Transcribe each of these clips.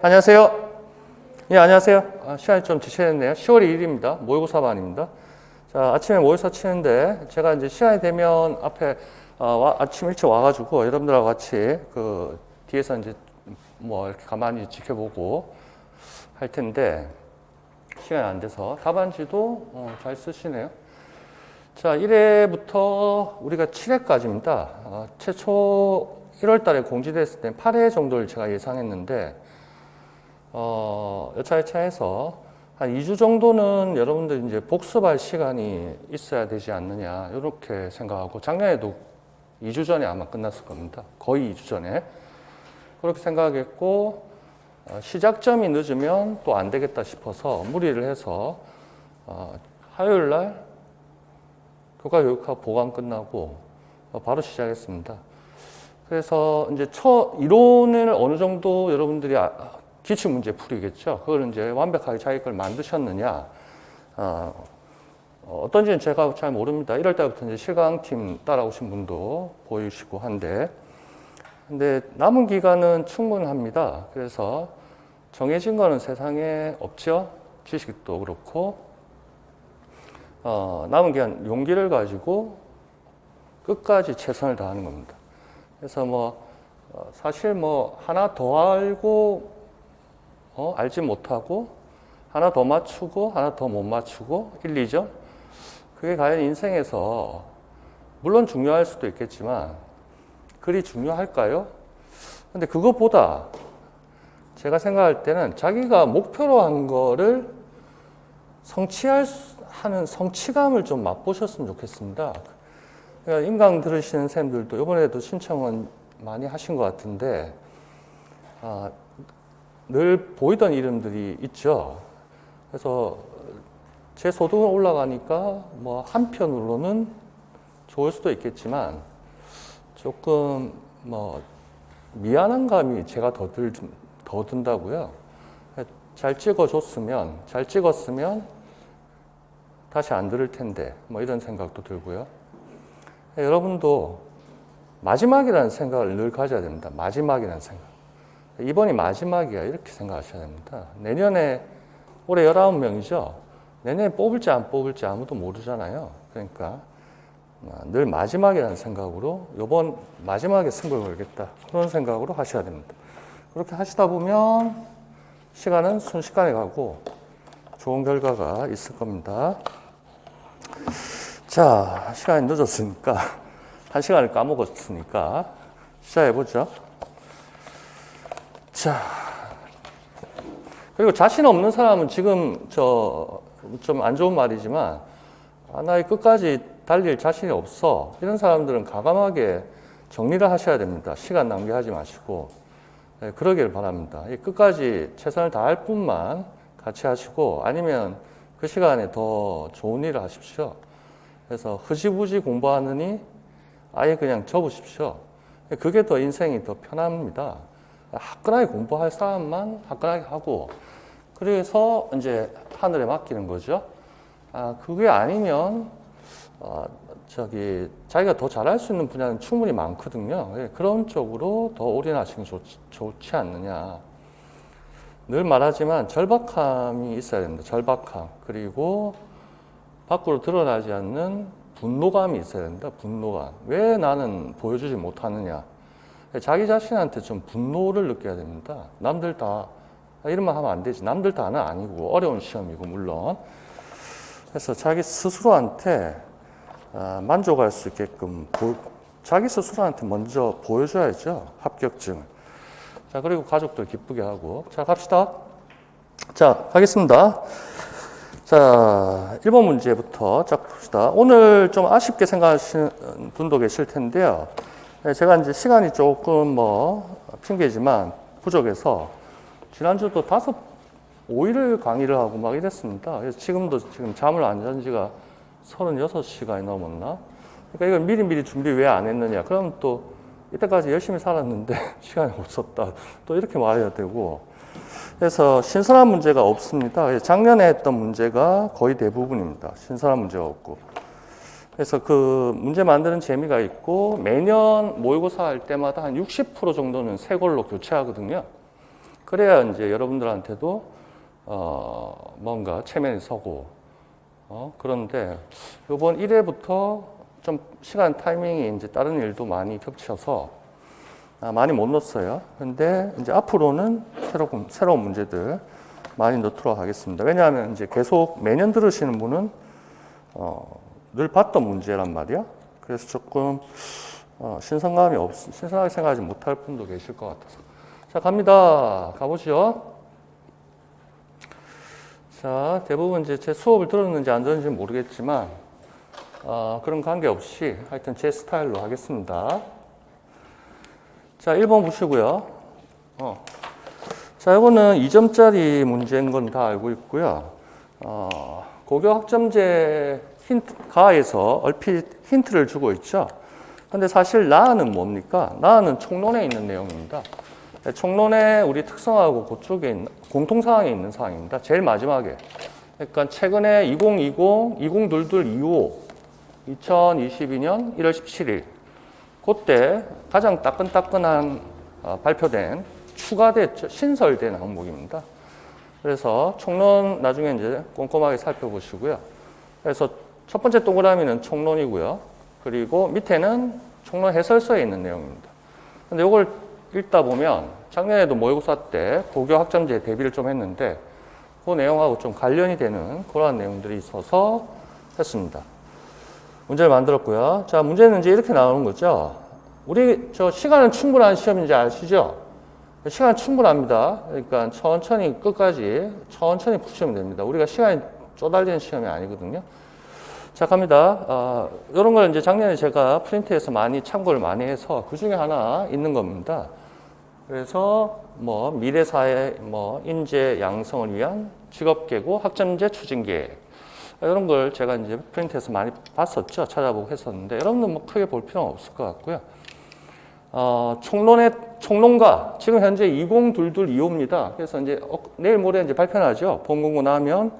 안녕하세요. 예, 안녕하세요. 시간이 좀 지체됐네요. 10월 2일입니다. 모의고사 반입니다. 자, 아침에 모의고사 치는데 제가 이제 시간이 되면 앞에 아침 일찍 와가지고 여러분들하고 같이 그 뒤에서 이제 뭐 이렇게 가만히 지켜보고 할 텐데 시간이 안 돼서 답안지도 잘 쓰시네요. 자, 1회부터 우리가 7회까지입니다. 최초 1월 달에 공지됐을 때 8회 정도를 제가 예상했는데 여차여차해서 한 2주 정도는 여러분들 이제 복습할 시간이 있어야 되지 않느냐 이렇게 생각하고, 작년에도 2주 전에 아마 끝났을 겁니다. 거의 2주 전에 그렇게 생각했고, 시작점이 늦으면 또 안 되겠다 싶어서 무리를 해서 화요일 날 교과 교육학 보강 끝나고 바로 시작했습니다. 그래서 이제 이론을 어느 정도 여러분들이 기출문제 풀이겠죠. 그걸 이제 완벽하게 자기 걸 만드셨느냐. 어떤지는 제가 잘 모릅니다. 1월 달부터 이제 실강팀 따라오신 분도 보이시고 한데, 근데 남은 기간은 충분합니다. 그래서 정해진 거는 세상에 없죠. 지식도 그렇고, 남은 기간 용기를 가지고 끝까지 최선을 다하는 겁니다. 그래서 사실 하나 더 알고 알지 못하고 하나 더 맞추고 하나 더 못 맞추고 1, 2점? 그게 과연 인생에서 물론 중요할 수도 있겠지만 그리 중요할까요? 근데 그것보다 제가 생각할 때는 자기가 목표로 한 거를 하는 성취감을 좀 맛보셨으면 좋겠습니다. 그러니까 인강 들으시는 선생님들도 이번에도 신청은 많이 하신 것 같은데 늘 보이던 이름들이 있죠. 그래서 제 소득은 올라가니까 한편으로는 좋을 수도 있겠지만 조금 미안한 감이 제가 더 든다고요. 잘 찍었으면 다시 안 들을 텐데 이런 생각도 들고요. 여러분도 마지막이라는 생각을 늘 가져야 됩니다. 마지막이라는 생각. 이번이 마지막이야 이렇게 생각하셔야 됩니다. 내년에 올해 19명이죠. 내년에 뽑을지 안 뽑을지 아무도 모르잖아요. 그러니까 늘 마지막이라는 생각으로 이번 마지막에 승부를 걸겠다 그런 생각으로 하셔야 됩니다. 그렇게 하시다 보면 시간은 순식간에 가고 좋은 결과가 있을 겁니다. 자, 시간이 늦었으니까 1시간을 까먹었으니까 시작해보죠. 자, 그리고 자신 없는 사람은 지금 좀 안 좋은 말이지만 나 끝까지 달릴 자신이 없어 이런 사람들은 과감하게 정리를 하셔야 됩니다. 시간 낭비하지 마시고 그러길 바랍니다. 끝까지 최선을 다할 뿐만 같이 하시고, 아니면 그 시간에 더 좋은 일을 하십시오. 그래서 흐지부지 공부하느니 아예 그냥 접으십시오. 그게 더 인생이 더 편합니다. 화끈하게 공부할 사람만 화끈하게 하고, 그래서 이제 하늘에 맡기는 거죠. 그게 아니면 자기가 더 잘할 수 있는 분야는 충분히 많거든요. 그런 쪽으로 더 올인하시는 게 좋지 않느냐. 늘 말하지만 절박함이 있어야 됩니다. 절박함. 그리고 밖으로 드러나지 않는 분노감이 있어야 됩니다. 분노감. 왜 나는 보여주지 못하느냐. 자기 자신한테 좀 분노를 느껴야 됩니다. 남들 다 이런 말 하면 안 되지. 남들 다는 아니고 어려운 시험이고 물론. 그래서 자기 스스로한테 만족할 수 있게끔 자기 스스로한테 먼저 보여줘야죠. 합격증을. 자, 그리고 가족들 기쁘게 하고. 자, 갑시다. 자, 가겠습니다. 자, 1번 문제부터 쫙 봅시다. 오늘 좀 아쉽게 생각하시는 분도 계실 텐데요. 제가 이제 시간이 조금 핑계지만 부족해서 지난주도 5일을 강의를 하고 막 이랬습니다. 그래서 지금 잠을 안 잔 지가 36시간이 넘었나? 그러니까 이걸 미리미리 준비 왜 안 했느냐? 그럼 또 이때까지 열심히 살았는데 시간이 없었다. 또 이렇게 말해야 되고. 그래서 신선한 문제가 없습니다. 작년에 했던 문제가 거의 대부분입니다. 신선한 문제가 없고. 그래서 그 문제 만드는 재미가 있고, 매년 모의고사 할 때마다 한 60% 정도는 새 걸로 교체하거든요. 그래야 이제 여러분들한테도 뭔가 체면이 서고 그런데 요번 1회부터 좀 시간 타이밍이 이제 다른 일도 많이 겹쳐서 많이 못 넣었어요. 근데 이제 앞으로는 새로운 문제들 많이 넣도록 하겠습니다. 왜냐하면 이제 계속 매년 들으시는 분은 늘 봤던 문제란 말이야. 그래서 조금 신선하게 생각하지 못할 분도 계실 것 같아서. 자, 갑니다. 가보죠. 자, 대부분 이제 제 수업을 들었는지 안 들었는지 모르겠지만 그런 관계없이 하여튼 제 스타일로 하겠습니다. 자, 1번 보시고요. 자, 이거는 2점짜리 문제인 건 다 알고 있고요. 고교 학점제 가에서 얼핏 힌트를 주고 있죠. 근데 사실 나는 뭡니까? 나는 총론에 있는 내용입니다. 총론에 우리 특성하고 그쪽에 공통사항에 있는 사항입니다. 제일 마지막에. 그러니까 최근에 2022호 2022년 1월 17일 그때 가장 따끈따끈한 발표된 추가됐죠. 신설된 항목입니다. 그래서 총론 나중에 이제 꼼꼼하게 살펴보시고요. 그래서 첫 번째 동그라미는 총론이고요. 그리고 밑에는 총론 해설서에 있는 내용입니다. 근데 이걸 읽다 보면 작년에도 모의고사 때 고교 학점제 대비를 좀 했는데 그 내용하고 좀 관련이 되는 그러한 내용들이 있어서 했습니다. 문제를 만들었고요. 자, 문제는 이제 이렇게 나오는 거죠. 우리 시간은 충분한 시험인지 아시죠? 시간 충분합니다. 그러니까 천천히 끝까지 천천히 푸시면 됩니다. 우리가 시간이 쪼달리는 시험이 아니거든요. 자, 갑니다. 이런 걸 이제 작년에 제가 프린트해서 많이 참고를 많이 해서 그 중에 하나 있는 겁니다. 그래서 뭐 미래사회 인재 양성을 위한 직업계고 학점제 추진 계획 이런 걸 제가 이제 프린트해서 많이 봤었죠. 찾아보고 했었는데 여러분들 뭐 크게 볼 필요는 없을 것 같고요. 총론가 지금 현재 2022호입니다. 그래서 이제 내일 모레 이제 발표나죠. 본 공고 나면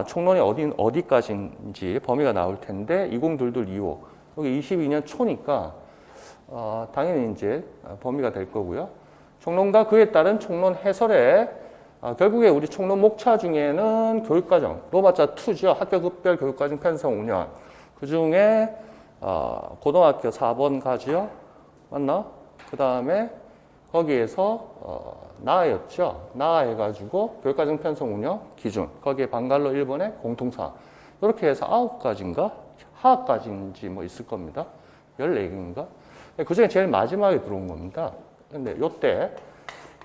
총론이 어디까지인지 범위가 나올 텐데 2022호 여기 22년 초니까 당연히 이제 범위가 될 거고요. 총론과 그에 따른 총론 해설에 결국에 우리 총론 목차 중에는 교육과정 로마자 2죠. 학교급별 교육과정 편성 운영 그 중에 고등학교 4번 가지요. 맞나? 그 다음에 거기에서 나아였죠. 나아해가지고 교육과정 편성 운영 기준 거기에 방갈로 1번의 공통사항 이렇게 해서 9가지인가? 하하까지인지 뭐 있을 겁니다. 14개인가? 그 중에 제일 마지막에 들어온 겁니다. 근데 요때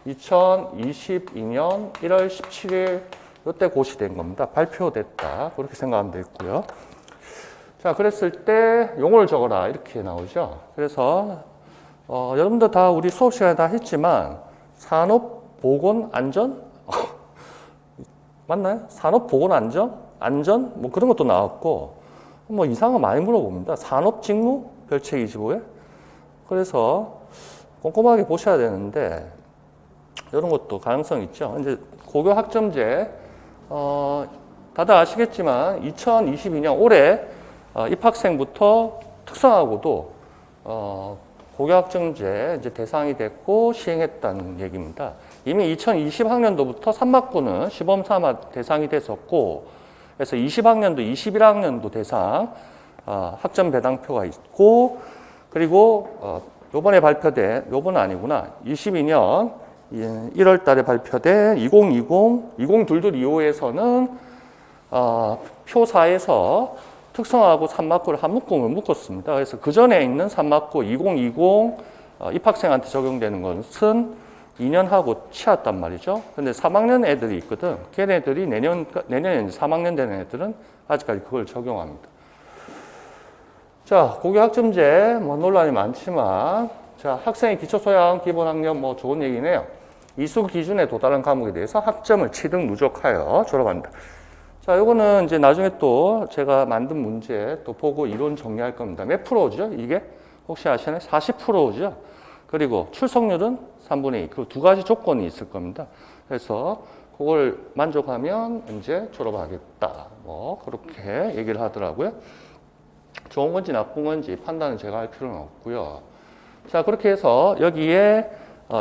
2022년 1월 17일 요때 고시된 겁니다. 발표됐다. 그렇게 생각하면 되겠고요. 자, 그랬을 때 용어를 적어라. 이렇게 나오죠. 그래서 여러분들 다 우리 수업 시간에 다 했지만 산업보건안전? 맞나요? 산업보건안전? 안전? 뭐 그런 것도 나왔고 뭐 이상한 거 많이 물어봅니다. 산업직무? 별책 25에? 그래서 꼼꼼하게 보셔야 되는데 이런 것도 가능성이 있죠. 이제 고교 학점제 다들 아시겠지만 2022년 올해 입학생부터 특성화고도 고교 학점제 이제 대상이 됐고 시행했다는 얘기입니다. 이미 2020학년도부터 3학구는 시범 삼아 대상이 됐었고 그래서 20학년도, 21학년도 대상 학점 배당표가 있고 그리고 요번에 발표된 요번은 아니구나. 22년 1월 달에 발표된 2022-25에서는 표4에서 특성화고 3학구를 한 묶음을 묶었습니다. 그래서 그 전에 있는 3학구 2020 입학생한테 적용되는 것은 2년 하고 치웠단 말이죠. 근데 3학년 애들이 있거든. 걔네들이 내년에 이제 3학년 되는 애들은 아직까지 그걸 적용합니다. 자, 고교 학점제 뭐 논란이 많지만 자, 학생의 기초소양 기본학력 뭐 좋은 얘기네요. 이수 기준에 도달한 과목에 대해서 학점을 취득 누적하여 졸업한다. 자, 요거는 이제 나중에 또 제가 만든 문제 또 보고 이론 정리할 겁니다. 몇 프로죠? 이게? 혹시 아시나요? 40%죠? 그리고 출석률은 3분의 2. 그 두 가지 조건이 있을 겁니다. 그래서 그걸 만족하면 이제 졸업하겠다. 뭐 그렇게 얘기를 하더라고요. 좋은 건지 나쁜 건지 판단은 제가 할 필요는 없고요. 자, 그렇게 해서 여기에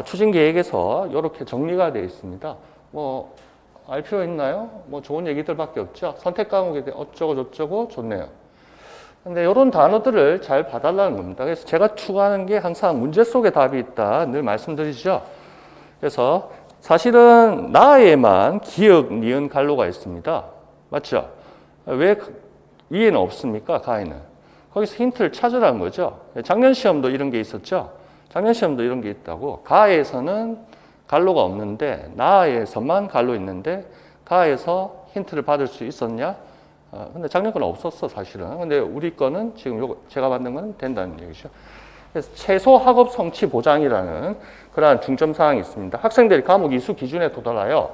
추진 계획에서 이렇게 정리가 되어 있습니다. 뭐 알 필요 있나요? 뭐 좋은 얘기들밖에 없죠. 선택 과목에 대해 어쩌고 저쩌고 좋네요. 근데 이런 단어들을 잘 봐달라는 겁니다. 그래서 제가 추구하는 게 항상 문제 속에 답이 있다 늘 말씀드리죠. 그래서 사실은 나에만 기역, 니은, 갈로가 있습니다. 맞죠? 왜 위에는 없습니까? 가에는. 거기서 힌트를 찾으라는 거죠. 작년 시험도 이런 게 있었죠. 작년 시험도 이런 게 있다고. 가에서는 갈로가 없는데 나에서만 갈로 있는데 가에서 힌트를 받을 수 있었냐? 근데 작년 거는 없었어 사실은. 근데 우리 거는 지금 요거 제가 만든 건 된다는 얘기죠. 그래서 최소 학업 성취 보장이라는 그러한 중점 사항이 있습니다. 학생들이 과목 이수 기준에 도달하여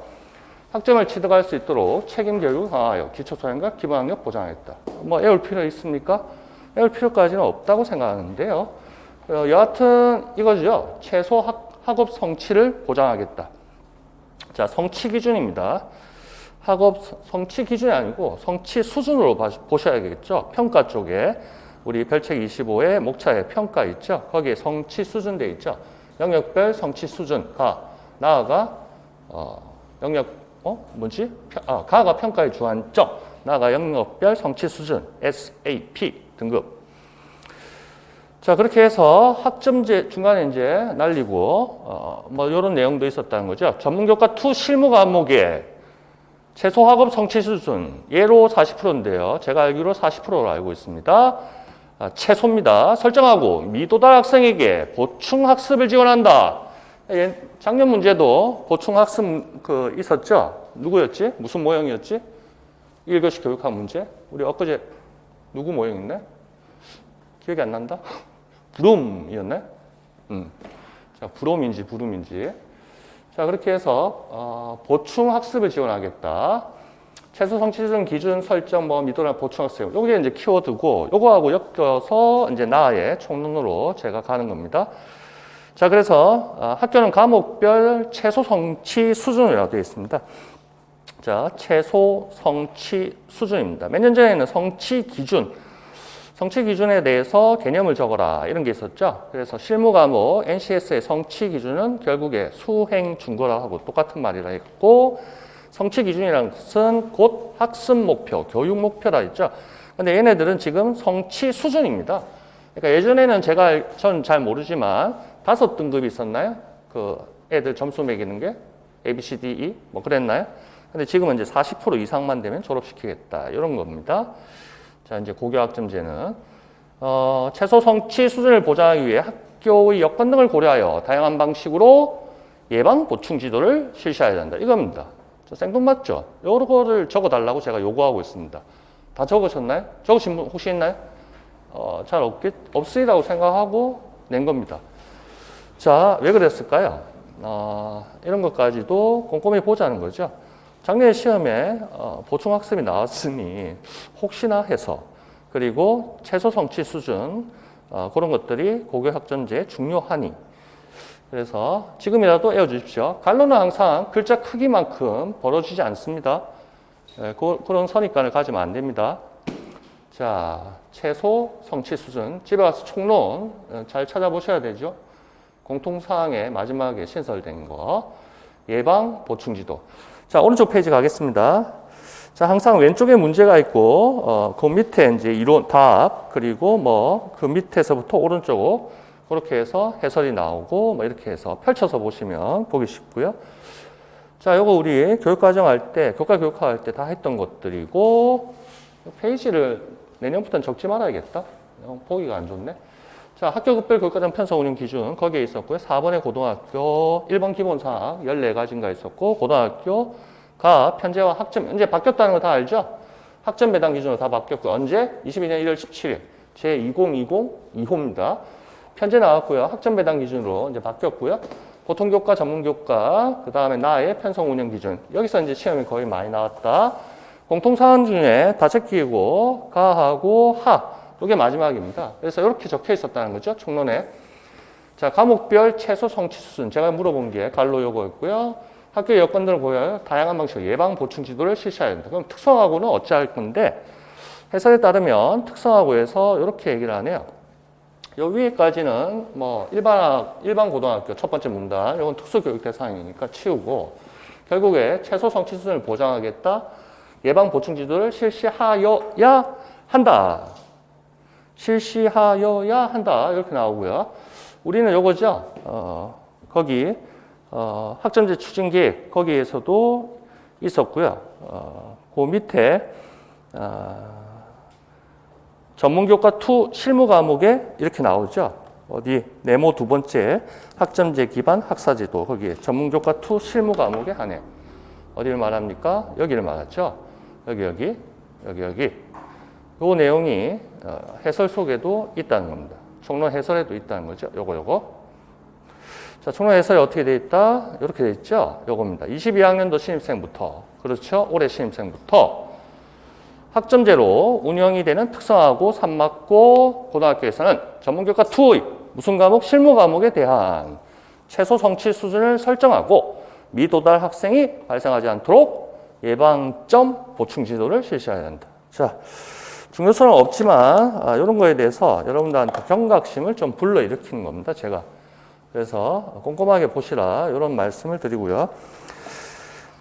학점을 취득할 수 있도록 책임 교육을 강화하여 기초소양과 기본학력 보장하겠다. 뭐 애울 필요 있습니까? 애울 필요까지는 없다고 생각하는데요. 여하튼 이거죠. 최소 학업 성취를 보장하겠다. 자, 성취 기준입니다. 학업 성취 기준이 아니고 성취 수준으로 보셔야겠죠. 평가 쪽에 우리 별책 25의 목차에 평가 있죠. 거기에 성취 수준 돼 있죠. 영역별 성취 수준가 나아가 가가 평가의 주안점 나아가 영역별 성취 수준 SAP 등급. 자, 그렇게 해서 학점제 중간에 이제 날리고 뭐 이런 내용도 있었다는 거죠. 전문교과 2 실무 과목에 최소 학업 성취 수준 예로 40%인데요. 제가 알기로 40%로 알고 있습니다. 최소입니다. 설정하고 미도달 학생에게 보충 학습을 지원한다. 작년 문제도 보충 학습 있었죠. 누구였지? 무슨 모형이었지? 1교시 교육학 문제. 우리 엊그제 누구 모형이었네? 기억이 안 난다. 부름이었네. 자, 부름인지. 자, 그렇게 해서 보충 학습을 지원하겠다. 최소 성취 수준 기준 설정 미도나 보충 학습. 요게 이제 키워드고 요거하고 엮여서 이제 나의 총론으로 제가 가는 겁니다. 자, 그래서 학교는 과목별 최소 성취 수준이라고 되어 있습니다. 자, 최소 성취 수준입니다. 몇 년 전에는 성취 기준에 대해서 개념을 적어라 이런 게 있었죠. 그래서 실무 과목 NCS의 성취 기준은 결국에 수행 준거라고 하고 똑같은 말이라 했고 성취 기준이라는 것은 곧 학습 목표, 교육 목표라 했죠. 근데 얘네들은 지금 성취 수준입니다. 그러니까 예전에는 전 잘 모르지만 5등급이 있었나요? 그 애들 점수 매기는 게 A, B, C, D, E 뭐 그랬나요? 근데 지금은 이제 40% 이상만 되면 졸업시키겠다 이런 겁니다. 자, 이제 고교학점제는 최소 성취 수준을 보장하기 위해 학교의 여건 등을 고려하여 다양한 방식으로 예방 보충 지도를 실시해야 된다. 이겁니다. 생뚱맞죠? 요거를 적어달라고 제가 요구하고 있습니다. 다 적으셨나요? 적으신 분 혹시 있나요? 잘 없으리라고 생각하고 낸 겁니다. 자, 왜 그랬을까요? 이런 것까지도 꼼꼼히 보자는 거죠. 작년 시험에 보충학습이 나왔으니 혹시나 해서 그리고 최소 성취 수준 그런 것들이 고교학점제에 중요하니 그래서 지금이라도 외워주십시오. 갈로는 항상 글자 크기만큼 벌어지지 않습니다. 그런 선입관을 가지면 안 됩니다. 자, 최소 성취 수준 집에 가서 총론 잘 찾아보셔야 되죠. 공통사항의 마지막에 신설된 거 예방 보충지도. 자, 오른쪽 페이지 가겠습니다. 자, 항상 왼쪽에 문제가 있고, 그 밑에 이제 이론, 답, 그리고 그 밑에서부터 오른쪽, 그렇게 해서 해설이 나오고, 이렇게 해서 펼쳐서 보시면 보기 쉽고요. 자, 요거 우리 교육과정 할 때, 교과 교육할 때 다 했던 것들이고, 페이지를 내년부터는 적지 말아야겠다. 보기가 안 좋네. 자, 학교급별 교육과정 편성 운영 기준 거기에 있었고요. 4번에 고등학교 1번 기본사항 14가지인가 있었고 고등학교가 편제와 학점 이제 바뀌었다는 거 다 알죠? 학점 배당 기준으로 다 바뀌었고 언제? 22년 1월 17일 제2020 2호입니다. 편제 나왔고요. 학점 배당 기준으로 이제 바뀌었고요. 보통교과, 전문교과, 그 다음에 나의 편성 운영 기준 여기서 이제 시험이 거의 많이 나왔다. 공통사항 중에 다 제끼고 가하고 하 이게 마지막입니다. 그래서 이렇게 적혀 있었다는 거죠. 총론에. 자, 과목별 최소 성취 수준. 제가 물어본 게 갈로 요거였고요. 학교 여건들을 고려하여 다양한 방식으로 예방 보충 지도를 실시해야 된다. 그럼 특성화고는 어찌할 건데 해설에 따르면 특성화고에서 이렇게 얘기를 하네요. 요 위에까지는 뭐 일반 고등학교 첫 번째 문단, 이건 특수교육 대상이니까 치우고, 결국에 최소 성취 수준을 보장하겠다. 예방 보충 지도를 실시하여야 한다. 실시하여야 한다. 이렇게 나오고요. 우리는 요거죠. 거기 학점제 추진 계획 거기에서도 있었고요. 그 밑에 전문교과 2 실무 과목에 이렇게 나오죠. 어디 네모 두 번째 학점제 기반 학사제도 거기에 전문교과 2 실무 과목에 한해 어디를 말합니까? 여기를 말하죠. 여기. 요 내용이 해설 속에도 있다는 겁니다. 총론 해설에도 있다는 거죠. 요거. 자, 총론 해설이 어떻게 돼 있다? 이렇게 돼 있죠. 요겁니다. 22학년도 신입생부터, 그렇죠? 올해 신입생부터 학점제로 운영이 되는 특성화고 산막고 고등학교에서는 전문교과 2의 무슨 과목? 실무 과목에 대한 최소 성취 수준을 설정하고 미도달 학생이 발생하지 않도록 예방점 보충 지도를 실시해야 한다. 자, 중요성은 없지만 이런 거에 대해서 여러분들한테 경각심을 좀 불러일으키는 겁니다. 제가. 그래서 꼼꼼하게 보시라 이런 말씀을 드리고요.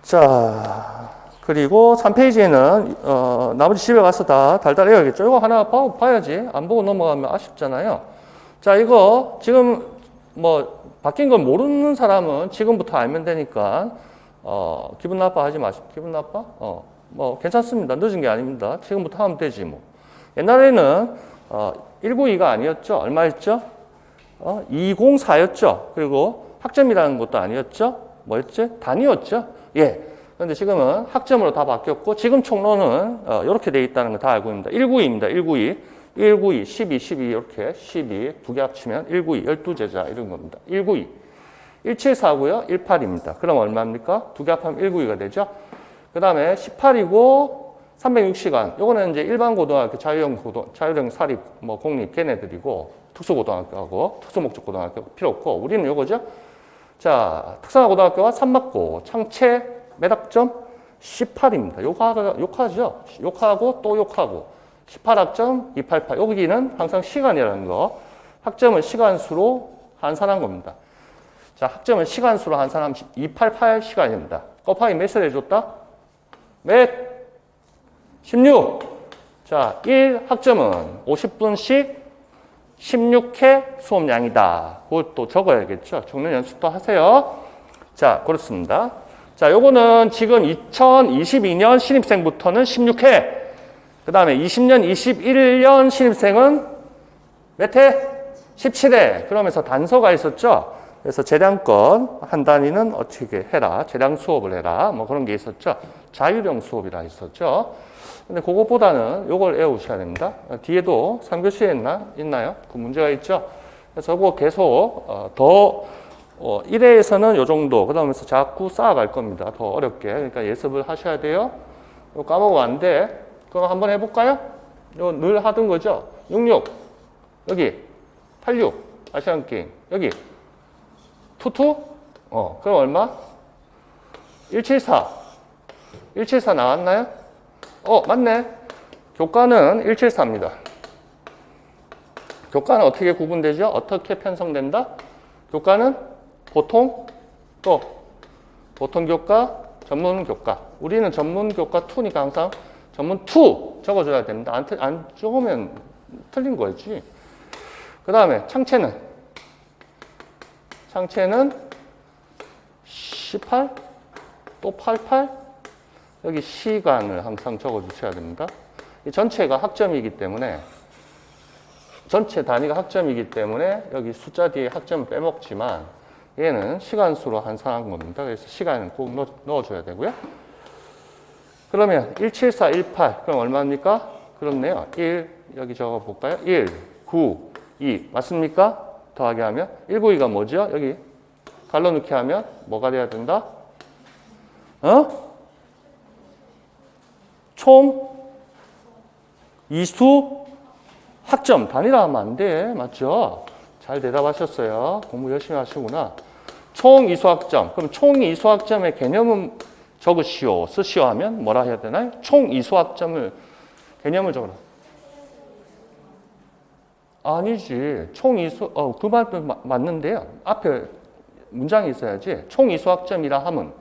자, 그리고 3페이지에는 나머지 집에 가서 다 달달해야겠죠. 이거 하나 봐야지. 안 보고 넘어가면 아쉽잖아요. 자, 이거 지금 뭐 바뀐 걸 모르는 사람은 지금부터 알면 되니까 기분 나빠하지 마시고. 기분 나빠? 뭐 괜찮습니다. 늦은 게 아닙니다. 지금부터 하면 되지 뭐. 옛날에는 192가 아니었죠. 얼마였죠? 204였죠. 그리고 학점이라는 것도 아니었죠. 뭐였지? 단위였죠. 예. 그런데 지금은 학점으로 다 바뀌었고 지금 총론은 이렇게 돼 있다는 거 다 알고 있습니다. 192입니다. 192, 12 이렇게 12 두 개 합치면 192, 12제자 이런 겁니다. 192. 174고요. 18입니다. 그럼 얼마입니까? 두 개 합하면 192가 되죠. 그 다음에 18이고 360시간. 요거는 이제 일반 고등학교, 자유형 사립, 뭐 공립 걔네들이고 특수고등학교하고 특수목적고등학교 필요 없고 우리는 요거죠. 자, 특성화고등학교가 산막고 창체 몇 학점? 18입니다. 욕하죠. 욕하고 또 욕하고 18학점 288. 여기는 항상 시간이라는 거. 학점을 시간수로 환산한 겁니다. 자, 학점을 시간수로 환산하면 288시간입니다. 곱하기 몇을 해줬다? 몇? 16. 자, 1학점은 50분씩 16회 수업량이다. 그것도 적어야겠죠. 적는 연습도 하세요. 자, 그렇습니다. 자, 요거는 지금 2022년 신입생부터는 16회. 그 다음에 20년, 21년 신입생은 몇 회? 17회. 그러면서 단서가 있었죠. 그래서 재량권 한 단위는 어떻게 해라. 재량 수업을 해라. 뭐 그런 게 있었죠. 자율형 수업이라 있었죠. 근데 그것보다는 요걸 외우셔야 됩니다. 뒤에도 3교시에 있나요? 그 문제가 있죠. 그래서 그거 계속 더 1회에서는 요 정도, 그 다음에서 자꾸 쌓아갈 겁니다. 더 어렵게. 그러니까 예습을 하셔야 돼요. 이거 까먹으면 안 돼. 그럼 한번 해볼까요? 이거 늘 하던 거죠. 66, 여기 86, 아시안 게임, 여기 22, 그럼 얼마? 174. 174 나왔나요? 맞네. 교과는 174입니다. 교과는 어떻게 구분되죠? 어떻게 편성된다? 교과는 보통, 또 보통 교과, 전문 교과. 우리는 전문 교과 2니까 항상 전문 2 적어줘야 됩니다. 안 적으면 틀린 거지. 그 다음에 창체는 18, 또 88, 여기 시간을 항상 적어주셔야 됩니다. 이 전체가 학점이기 때문에, 전체 단위가 학점이기 때문에 여기 숫자 뒤에 학점을 빼먹지만 얘는 시간수로 환산한 겁니다. 그래서 시간을 꼭 넣어줘야 되고요. 그러면 174, 18, 그럼 얼마입니까? 그렇네요. 1, 여기 적어볼까요? 1, 9, 2, 맞습니까? 더하기 하면 192가 뭐죠? 여기 갈라놓기 하면 뭐가 돼야 된다? 총 이수 학점 단위라 하면 안 돼. 맞죠? 잘 대답하셨어요. 공부 열심히 하시구나. 총 이수 학점. 그럼 총 이수 학점의 개념은 적으시오, 쓰시오 하면 뭐라 해야 되나요? 총 이수 학점을 개념을 적어라. 아니지. 총 이수, 그 말도 맞는데요. 앞에 문장이 있어야지. 총 이수학점이라 함은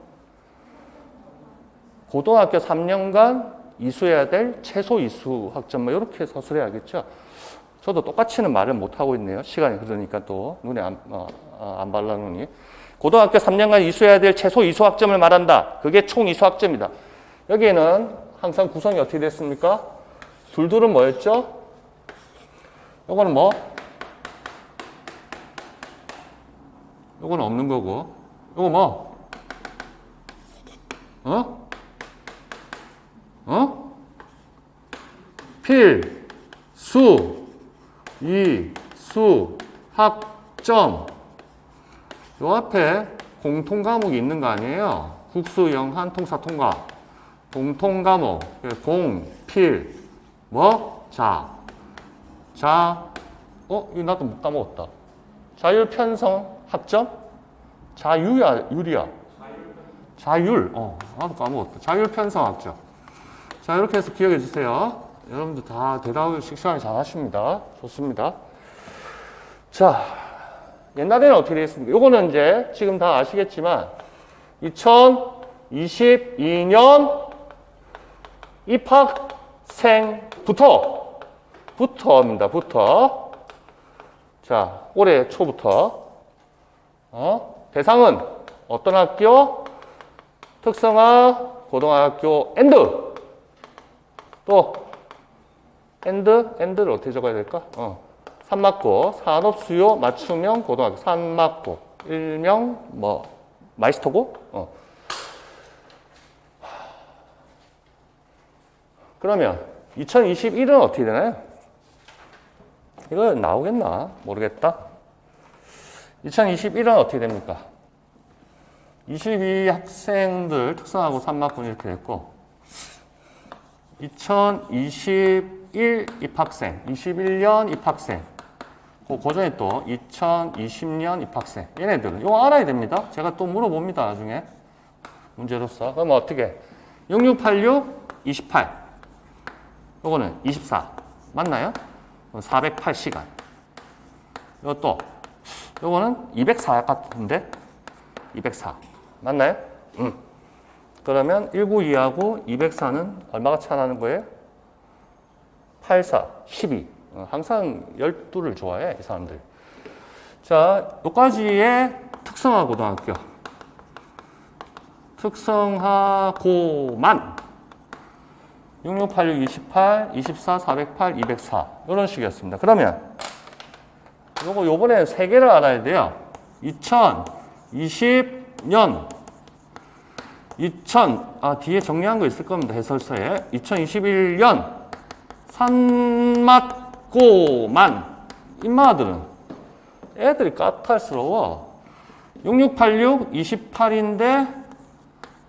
고등학교 3년간 이수해야 될 최소 이수학점, 뭐, 이렇게 서술해야겠죠. 저도 똑같이는 말을 못하고 있네요. 시간이 흐르니까 또 눈에 안 발라놓으니. 고등학교 3년간 이수해야 될 최소 이수학점을 말한다. 그게 총 이수학점이다. 여기에는 항상 구성이 어떻게 됐습니까? 둘둘은 뭐였죠? 요거는 뭐? 요거는 없는 거고. 요거 뭐? 필, 수, 이, 수, 학점. 요 앞에 공통 과목이 있는 거 아니에요? 국수, 영한, 통사, 통과. 공통 과목. 공, 필, 뭐? 자. 이거 나도 못 까먹었다. 자율 편성 학점? 자유야, 율이야? 자율. 나도 까먹었다. 자율 편성 학점. 자, 이렇게 해서 기억해 주세요. 여러분들 다 대답을 씩씩하게 잘 하십니다. 좋습니다. 자, 옛날에는 어떻게 되겠습니까? 요거는 이제 지금 다 아시겠지만 2022년 입학생부터입니다. 자, 올해 초부터 대상은 어떤 학교? 특성화 고등학교 또 엔드를 어떻게 적어야 될까? 산막고 산업수요 맞춤형 고등학교 산막고 일명 뭐 마이스터고 그러면 2021은 어떻게 되나요? 이거 나오겠나? 모르겠다. 2021은 어떻게 됩니까? 22 학생들 특성하고 산막군 이렇게 됐고 2021 입학생, 21년 입학생 그 고전이 또 2020년 입학생 얘네들은 이거 알아야 됩니다. 제가 또 물어봅니다. 나중에 문제로서. 그럼 어떻게 6686, 28 요거는 24 맞나요? 408시간 이것도 요거는 204 같은데 204 맞나요? 그러면 192하고 204는 얼마가 차나는 거예요? 84, 12 항상 12를 좋아해 이 사람들. 자, 여기까지의 특성화 고등학교 특성화고만 6686, 28, 24, 408, 204 이런 식이었습니다. 그러면 요번에 세 개를 알아야 돼요. 2020년 뒤에 정리한 거 있을 겁니다. 해설서에 2021년 산막고만 인마들은 애들이 까탈스러워. 6686, 28인데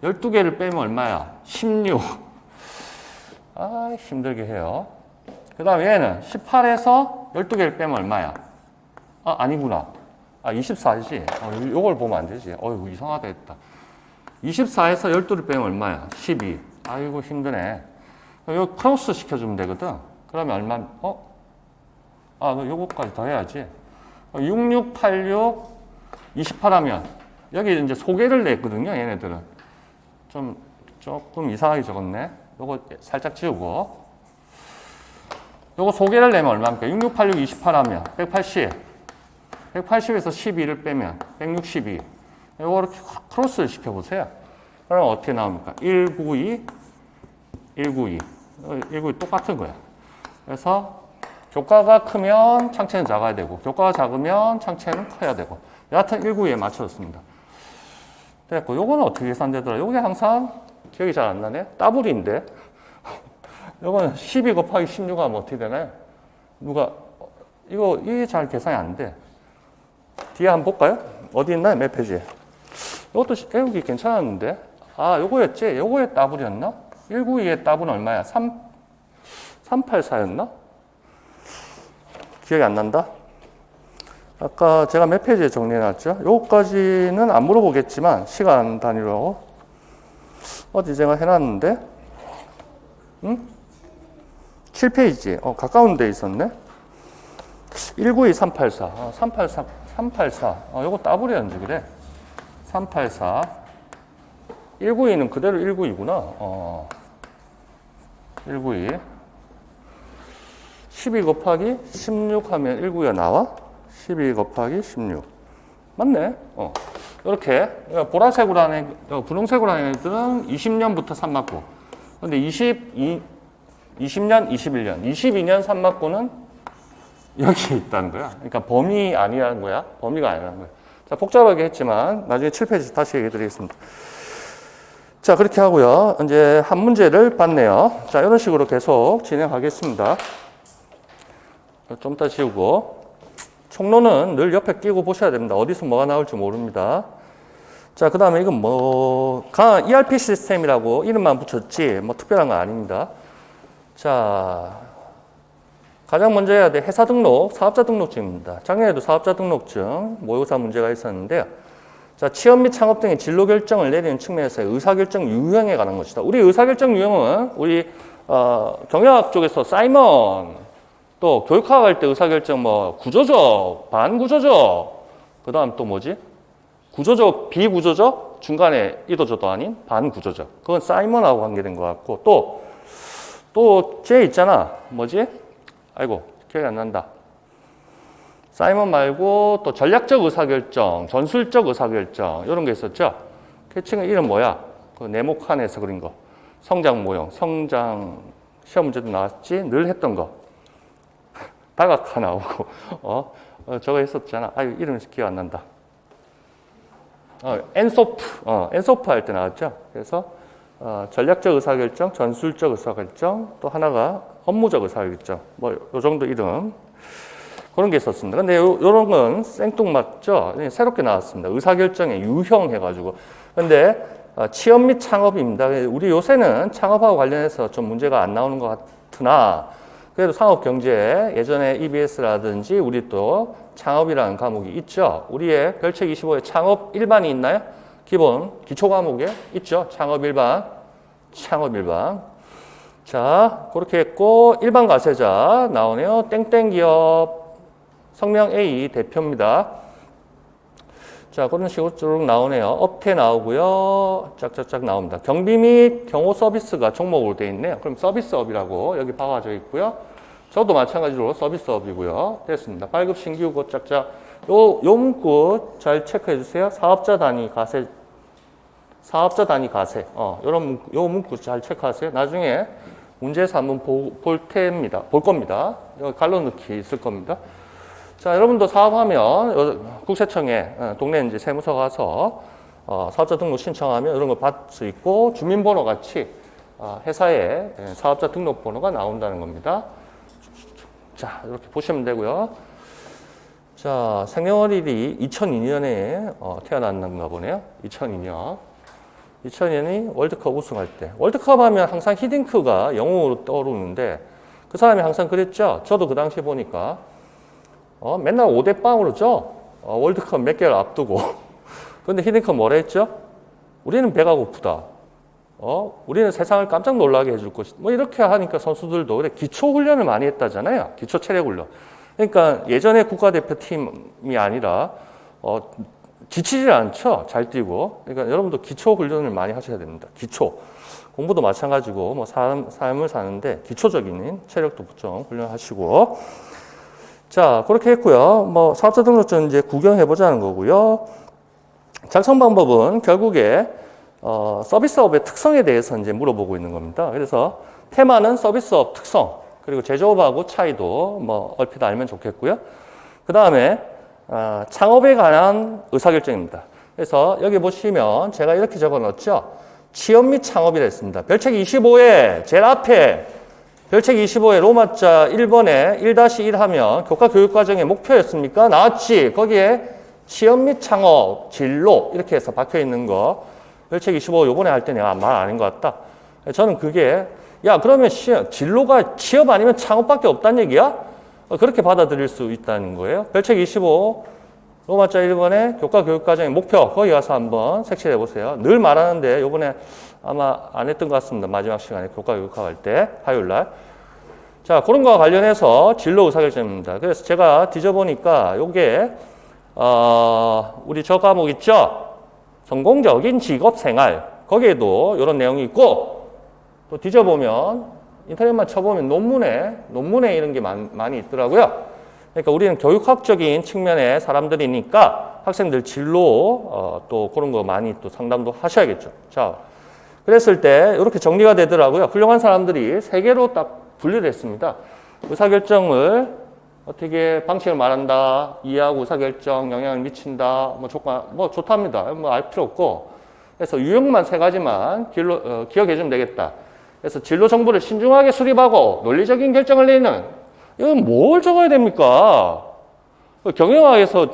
12개를 빼면 얼마야? 16. 힘들게 해요. 그 다음 얘는 18에서 12개를 빼면 얼마야? 아니구나. 24지. 요걸 보면 안 되지. 어이구, 이상하다 했다. 24에서 12를 빼면 얼마야? 12. 아이고, 힘드네. 이거 크로스 시켜주면 되거든. 그러면 얼마, 요거까지 더 해야지. 6686, 28 하면, 여기 이제 소개를 냈거든요, 얘네들은. 조금 이상하게 적었네. 요거 살짝 지우고. 요거 소개를 내면 얼마입니까? 6686, 28 하면 180. 180에서 12를 빼면 162. 요거 이렇게 크로스를 시켜보세요. 그럼 어떻게 나옵니까? 192, 192. 192 똑같은 거야. 그래서 교과가 크면 창체는 작아야 되고, 교과가 작으면 창체는 커야 되고, 여하튼 192에 맞춰졌습니다. 됐고, 요거는 어떻게 계산되더라? 요게 항상 기억이 잘 안 나네? 따블인데? 요거는 12 곱하기 16 하면 어떻게 되나요? 이게 잘 계산이 안 돼. 뒤에 한번 볼까요? 어디 있나요? 몇 페이지에? 이것도 애우기 괜찮았는데. 요거였지? 요거의 따블이었나? 192의 따블은 얼마야? 384였나? 기억이 안 난다? 아까 제가 몇 페이지에 정리해놨죠? 요거까지는 안 물어보겠지만, 시간 단위로. 어디 제가 해놨는데? 7페이지. 가까운 데 있었네? 192, 384. 384. 요거 따버려야지, 그래. 384. 192는 그대로 192구나. 192. 12 곱하기 16 하면 192가 나와? 12 곱하기 16. 맞네. 이렇게. 보라색으로 하는, 분홍색으로 하는 애들은 20년부터 3 맞고. 근데 20년, 21년, 22년 3 맞고는 여기 있다는 거야. 그러니까 범위 아니라는 거야. 범위가 아니라는 거야. 자, 복잡하게 했지만 나중에 7페이지 다시 얘기 드리겠습니다. 자, 그렇게 하고요. 이제 한 문제를 봤네요. 자, 이런 식으로 계속 진행하겠습니다. 좀 이따 지우고. 총론은 늘 옆에 끼고 보셔야 됩니다. 어디서 뭐가 나올지 모릅니다. 자, 그 다음에 이건 ERP 시스템이라고 이름만 붙였지, 특별한 건 아닙니다. 자, 가장 먼저 해야 돼. 회사 등록, 사업자 등록증입니다. 작년에도 사업자 등록증, 모의고사 문제가 있었는데요. 자, 취업 및 창업 등의 진로 결정을 내리는 측면에서의 의사결정 유형에 관한 것이다. 우리 의사결정 유형은 우리 경영학 쪽에서 사이먼, 또 교육학 할 때 의사결정 구조적, 반구조적, 그 다음 또 뭐지? 구조적, 비구조적, 중간에 이도저도 아닌 반구조적. 그건 사이먼하고 관계된 것 같고, 또 쟤 있잖아. 뭐지? 아이고, 기억이 안 난다. 사이먼 말고 또 전략적 의사결정, 전술적 의사결정 이런 게 있었죠. 그 친구 이름 뭐야? 그 네모칸에서 그린 거. 성장 모형, 성장 시험 문제도 나왔지. 늘 했던 거. 다각화 나오고 저거 했었잖아. 아유, 이름이 기억 안 난다. 엔소프 할 때 나왔죠. 그래서 전략적 의사결정, 전술적 의사결정, 또 하나가 업무적 의사결정. 요 정도 이름. 그런 게 있었습니다. 근데 요런 건 생뚱맞죠? 새롭게 나왔습니다. 의사결정의 유형 해가지고. 근데 취업 및 창업입니다. 우리 요새는 창업하고 관련해서 좀 문제가 안 나오는 것 같으나 그래도 상업경제 예전에 EBS라든지 우리 또 창업이라는 과목이 있죠. 우리의 별책 25에 창업 일반이 있나요? 기본 기초 과목에 있죠. 창업 일반. 자, 그렇게 했고 일반 가세자 나오네요. 땡땡 기업 성명 A 대표입니다. 자, 그런 식으로 쭉 나오네요. 업태 나오고요. 짝짝짝 나옵니다. 경비 및 경호 서비스가 종목으로 되어 있네요. 그럼 서비스업이라고 여기 박아져 있고요. 저도 마찬가지로 서비스업이고요. 됐습니다. 발급 신규 곧 짝짝. 요 문구 잘 체크해 주세요. 사업자 단위 가세. 요런 요 문구 잘 체크하세요. 나중에 문제에서 한번 볼 겁니다. 여기 갈라놓기 있을 겁니다. 자, 여러분도 사업하면 국세청에 동네 이제 세무서 가서 사업자 등록 신청하면 이런 거 받을 수 있고 주민번호 같이 회사에 사업자 등록번호가 나온다는 겁니다. 자, 이렇게 보시면 되고요. 자, 생년월일이 2002년에 태어났는가 보네요. 2002년이 월드컵 우승할 때. 월드컵 하면 항상 히딩크가 영웅으로 떠오르는데 그 사람이 항상 그랬죠. 저도 그 당시에 보니까 맨날 5대 빵으로 져. 월드컵 몇 개를 앞두고. 근데 히딩크가 뭐라 했죠? 우리는 배가 고프다. 우리는 세상을 깜짝 놀라게 해줄 것이다. 이렇게 하니까 선수들도 그래 기초 훈련을 많이 했다잖아요. 기초 체력 훈련. 그러니까 예전에 국가대표팀이 아니라 지치질 않죠. 잘 뛰고. 그러니까 여러분도 기초 훈련을 많이 하셔야 됩니다. 기초. 공부도 마찬가지고 삶을 사는데 기초적인 체력도 좀 훈련하시고. 자, 그렇게 했고요. 사업자 등록증 이제 구경해보자는 거고요. 작성 방법은 결국에, 서비스업의 특성에 대해서 이제 물어보고 있는 겁니다. 그래서 테마는 서비스업 특성, 그리고 제조업하고 차이도 얼핏 알면 좋겠고요. 그 다음에, 창업에 관한 의사결정입니다. 그래서 여기 보시면 제가 이렇게 적어 놓았죠. 취업 및 창업이라 했습니다. 별책 25에 제일 앞에 별책 25에 로마자 1번에 1-1 하면 교과 교육과정의 목표였습니까? 나왔지. 거기에 취업 및 창업, 진로 이렇게 해서 박혀 있는 거 별책 25 요번에 할 때 내가 말 안 한 것 같다. 저는 그게 그러면 진로가 취업 아니면 창업밖에 없다는 얘기야? 그렇게 받아들일 수 있다는 거예요. 별책 25 로마자 1번에 교과 교육과정의 목표 거기 가서 한번 색칠해 보세요. 늘 말하는데 요번에 아마 안 했던 것 같습니다. 마지막 시간에 교과 교육학 할 때 화요일 날. 자, 그런 거와 관련해서 진로 의사결정입니다. 그래서 제가 뒤져보니까 요게, 우리 저 과목 있죠? 성공적인 직업 생활. 거기에도 이런 내용이 있고, 또 뒤져보면, 인터넷만 쳐보면 논문에 이런 게 많이 있더라고요. 그러니까 우리는 교육학적인 측면의 사람들이니까 학생들 진로, 또 그런 거 많이 또 상담도 하셔야겠죠. 자, 그랬을 때 이렇게 정리가 되더라고요. 훌륭한 사람들이 세 개로 딱 분류를 했습니다. 의사결정을 어떻게 방식을 말한다, 이해하고 의사결정, 영향을 미친다, 뭐 조건, 뭐 좋답니다. 뭐 알 필요 없고. 그래서 유형만 세 가지만 기억해주면 되겠다. 그래서 진로 정보를 신중하게 수립하고 논리적인 결정을 내리는, 이건 뭘 적어야 됩니까? 경영학에서,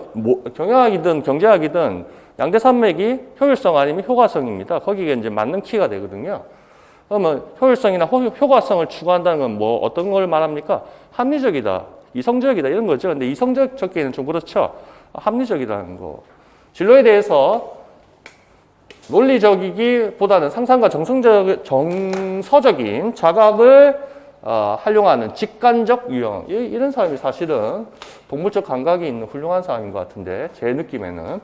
경영학이든 경제학이든 양대산맥이 효율성 아니면 효과성입니다. 거기에 이제 맞는 키가 되거든요. 그러면 효율성이나 효과성을 추구한다는 건 뭐 어떤 걸 말합니까? 합리적이다, 이성적이다 이런 거죠. 근데 이성적 적기에는 좀 그렇죠. 합리적이라는 거. 진로에 대해서 논리적이기보다는 상상과 정서적인 자각을 활용하는 직관적 유형. 이런 사람이 사실은 동물적 감각이 있는 훌륭한 사람인 것 같은데 제 느낌에는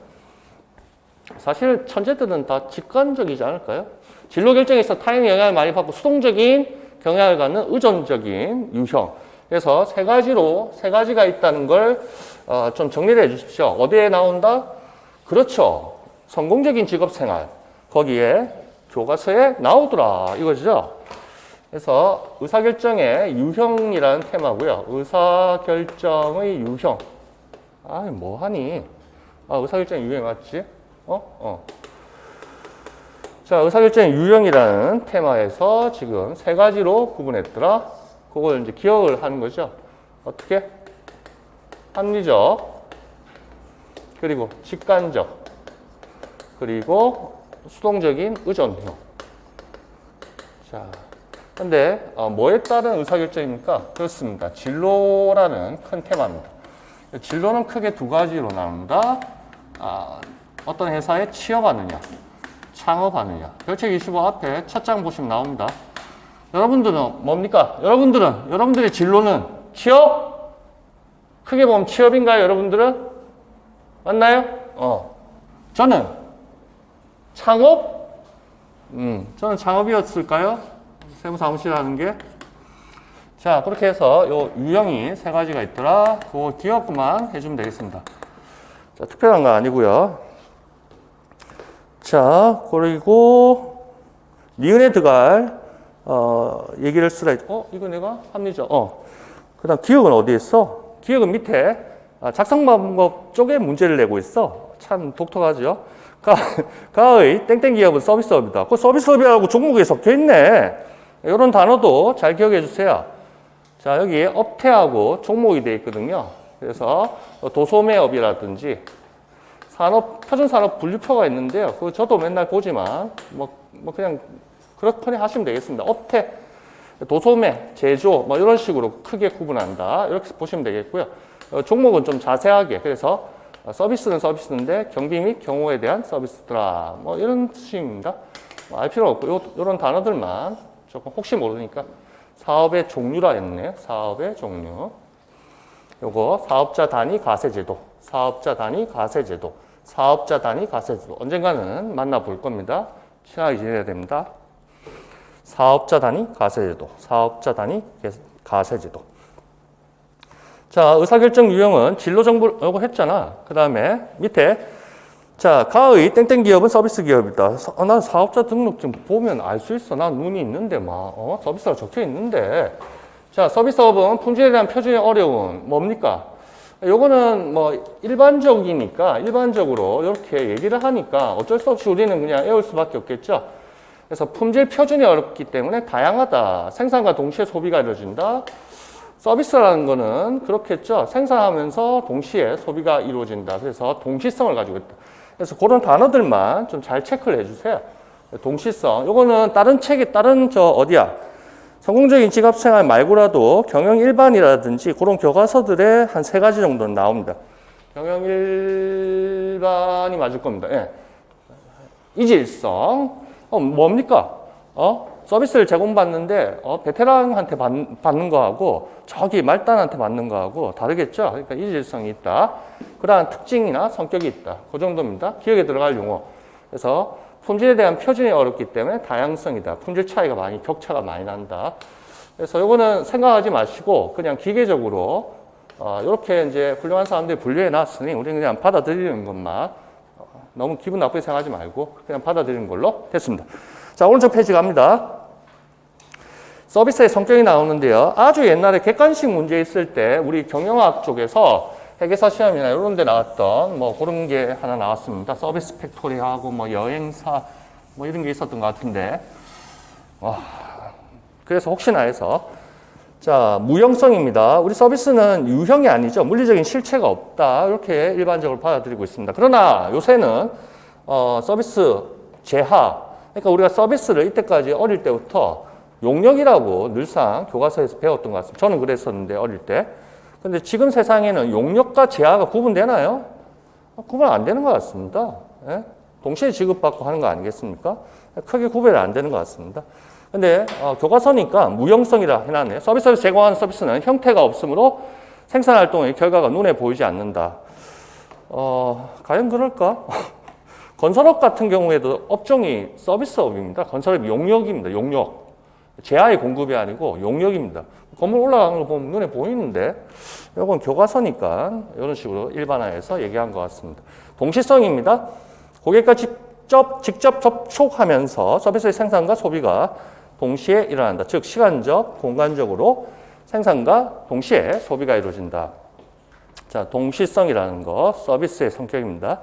사실 천재들은 다 직관적이지 않을까요? 진로 결정에서 타인의 영향을 많이 받고 수동적인 경향을 갖는 의존적인 유형. 그래서 세 가지가 있다는 걸 좀 정리를 해 주십시오. 어디에 나온다? 그렇죠. 성공적인 직업 생활. 거기에 교과서에 나오더라. 이거죠. 그래서 의사결정의 유형이라는 테마고요. 의사결정의 유형. 뭐하니? 의사결정의 유형이 맞지? 자, 의사결정의 유형이라는 테마에서 지금 세 가지로 구분했더라. 그걸 이제 기억을 하는 거죠. 어떻게? 합리적, 그리고 직관적, 그리고 수동적인 의존형. 자, 근데 뭐에 따른 의사결정입니까? 그렇습니다. 진로라는 큰 테마입니다. 진로는 크게 두 가지로 나눕니다. 어떤 회사에 취업하느냐, 창업하느냐. 별책 25 앞에 첫 장 보시면 나옵니다. 여러분들은 뭡니까? 여러분들의 진로는 취업? 크게 보면 취업인가요, 여러분들은? 맞나요? 저는 창업? 저는 창업이었을까요? 세무사무실 하는 게. 자, 그렇게 해서 요 유형이 세 가지가 있더라. 그거 기억만 해주면 되겠습니다. 자, 특별한 건 아니고요. 자, 그리고 니은에 들어갈 얘기를 쓰라. 이거 내가 합리적. 그 다음 기억은 어디에 있어? 기억은 밑에 작성 방법 쪽에 문제를 내고 있어. 참 독특하죠. 가의 땡땡 기업은 서비스업이다. 그 서비스업이라고 종목에 섞여 있네. 이런 단어도 잘 기억해 주세요. 자, 여기 업태하고 종목이 되어 있거든요. 그래서 도소매업이라든지 표준산업 분류표가 있는데요. 그거 저도 맨날 보지만 뭐 그냥 그렇게 하시면 되겠습니다. 업태, 도소매, 제조 뭐 이런 식으로 크게 구분한다. 이렇게 보시면 되겠고요. 종목은 좀 자세하게, 그래서 서비스는 서비스인데 경비 및 경호에 대한 서비스더라. 뭐 이런 뜻입니다. 알 필요 없고 이런 단어들만 조금 혹시 모르니까. 사업의 종류라 했네요. 사업의 종류. 요거 사업자 단위 과세제도, 사업자 단위 과세제도, 사업자 단위 과세제도. 언젠가는 만나볼 겁니다. 친하게 지내야 됩니다. 사업자 단위 과세제도, 사업자 단위 과세제도. 자, 의사결정 유형은 진로 정보, 요거 했잖아. 그 다음에 밑에, 자, 가의 땡땡 기업은 서비스 기업이다. 난 사업자 등록증 보면 알 수 있어. 난 눈이 있는데, 서비스가 적혀 있는데. 자, 서비스업은 품질에 대한 표준의 어려움. 뭡니까? 요거는 일반적이니까, 일반적으로 이렇게 얘기를 하니까 어쩔 수 없이 우리는 그냥 외울 수밖에 없겠죠. 그래서 품질 표준이 어렵기 때문에 다양하다. 생산과 동시에 소비가 이루어진다. 서비스라는 거는 그렇겠죠. 생산하면서 동시에 소비가 이루어진다. 그래서 동시성을 가지고 있다. 그래서 그런 단어들만 좀 잘 체크를 해주세요. 동시성. 요거는 다른 책에, 성공적인 직업생활 말고라도 경영 일반이라든지 그런 교과서들에 한 세 가지 정도는 나옵니다. 경영 일반이 맞을 겁니다. 예. 이질성. 뭡니까? 서비스를 제공받는데 베테랑한테 받는 거하고 저기 말단한테 받는 거하고 다르겠죠. 그러니까 이질성이 있다. 그러한 특징이나 성격이 있다. 그 정도입니다. 기억에 들어갈 용어. 그래서 품질에 대한 표준이 어렵기 때문에 다양성이다. 품질 차이가 많이 격차가 많이 난다. 그래서 이거는 생각하지 마시고 그냥 기계적으로 이렇게 이제 훌륭한 사람들이 분류해 놨으니 우리는 그냥 받아들이는 것만 너무 기분 나쁘게 생각하지 말고 그냥 받아들이는 걸로 됐습니다. 자, 오른쪽 페이지 갑니다. 서비스의 성격이 나오는데요. 아주 옛날에 객관식 문제 있을 때 우리 경영학 쪽에서 회계사 시험이나 이런 데 나왔던 뭐 그런 게 하나 나왔습니다. 서비스 팩토리하고 뭐 여행사 뭐 이런 게 있었던 것 같은데 그래서 혹시나 해서 자, 무형성입니다. 우리 서비스는 유형이 아니죠. 물리적인 실체가 없다. 이렇게 일반적으로 받아들이고 있습니다. 그러나 요새는 서비스 재하, 그러니까 우리가 서비스를 이때까지 어릴 때부터 용역이라고 늘상 교과서에서 배웠던 것 같습니다. 저는 그랬었는데 어릴 때. 근데 지금 세상에는 용역과 재하가 구분되나요? 구분 안 되는 것 같습니다. 예? 동시에 지급받고 하는 거 아니겠습니까? 크게 구별이 안 되는 것 같습니다. 근데 교과서니까 무형성이라 해놨네요. 서비스를 제공하는 서비스는 형태가 없으므로 생산활동의 결과가 눈에 보이지 않는다. 과연 그럴까? 건설업 같은 경우에도 업종이 서비스업입니다. 건설업이 용역입니다. 용역. 재하의 공급이 아니고 용역입니다. 건물 올라가는 거 보면 눈에 보이는데 이건 교과서니까 이런 식으로 일반화해서 얘기한 것 같습니다. 동시성입니다. 고객과 직접 접촉하면서 서비스의 생산과 소비가 동시에 일어난다. 즉 시간적, 공간적으로 생산과 동시에 소비가 이루어진다. 자, 동시성이라는 거 서비스의 성격입니다.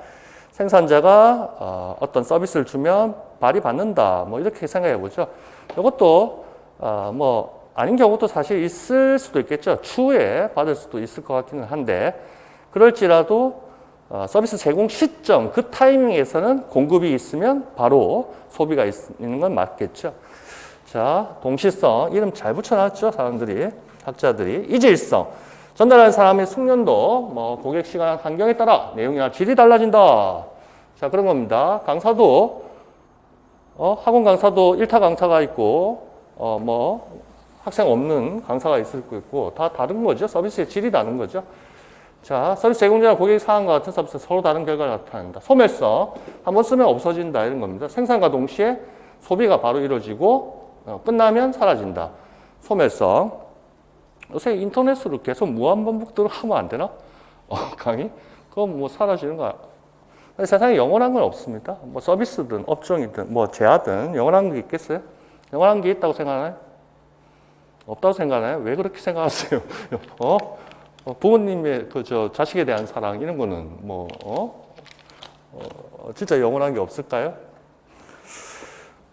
생산자가 어떤 서비스를 주면 발휘받는다. 뭐 이렇게 생각해 보죠. 이것도 뭐 아닌 경우도 사실 있을 수도 있겠죠. 추후에 받을 수도 있을 것 같기는 한데 그럴지라도 서비스 제공 시점 그 타이밍에서는 공급이 있으면 바로 소비가 있는 건 맞겠죠. 자, 동시성 이름 잘 붙여놨죠. 사람들이 학자들이. 이질성 전달하는 사람의 숙련도 뭐 고객 시간 환경에 따라 내용이나 질이 달라진다. 자, 그런 겁니다. 강사도 학원 강사도 1타 강사가 있고 뭐 학생 없는 강사가 있을 수 있고 다 다른 거죠. 서비스의 질이 다른 거죠. 자, 서비스 제공자와 고객 사항과 같은 서비스 서로 다른 결과를 나타낸다. 소멸성 한번 쓰면 없어진다 이런 겁니다. 생산과 동시에 소비가 바로 이루어지고 끝나면 사라진다. 소멸성. 요새 인터넷으로 계속 무한반복들을 하면 안 되나? 강의? 그건 뭐 사라지는 거야. 세상에 영원한 건 없습니다. 뭐 서비스든 업종이든 뭐 재하든 영원한 게 있겠어요? 영원한 게 있다고 생각하나요? 없다고 생각하나요? 왜 그렇게 생각하세요? 부모님의 자식에 대한 사랑 이런 거는 뭐 진짜 영원한 게 없을까요?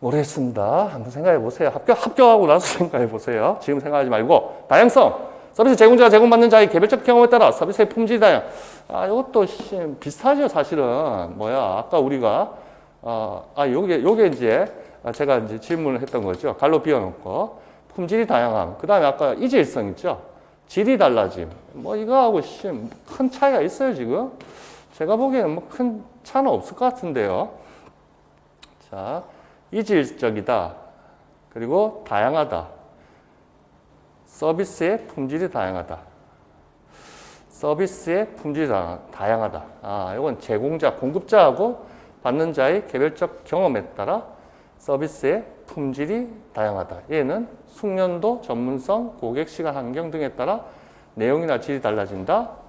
모르겠습니다. 한번 생각해 보세요. 합격하고 나서 생각해 보세요. 지금 생각하지 말고. 다양성. 서비스 제공자가 제공받는 자의 개별적 경험에 따라 서비스의 품질이 다양. 이것도 비슷하죠, 사실은. 아까 우리가 요게 이제 제가 이제 질문을 했던 거죠. 갈로 비워놓고 품질이 다양함. 그다음에 아까 이질성 있죠. 질이 달라짐. 이거하고 큰 차이가 있어요, 지금. 제가 보기에는 큰 차는 없을 것 같은데요. 자. 이질적이다. 그리고 다양하다. 서비스의 품질이 다양하다. 서비스의 품질이 다양하다. 이건 제공자, 공급자하고 받는 자의 개별적 경험에 따라 서비스의 품질이 다양하다. 얘는 숙련도, 전문성, 고객 시간 환경 등에 따라 내용이나 질이 달라진다.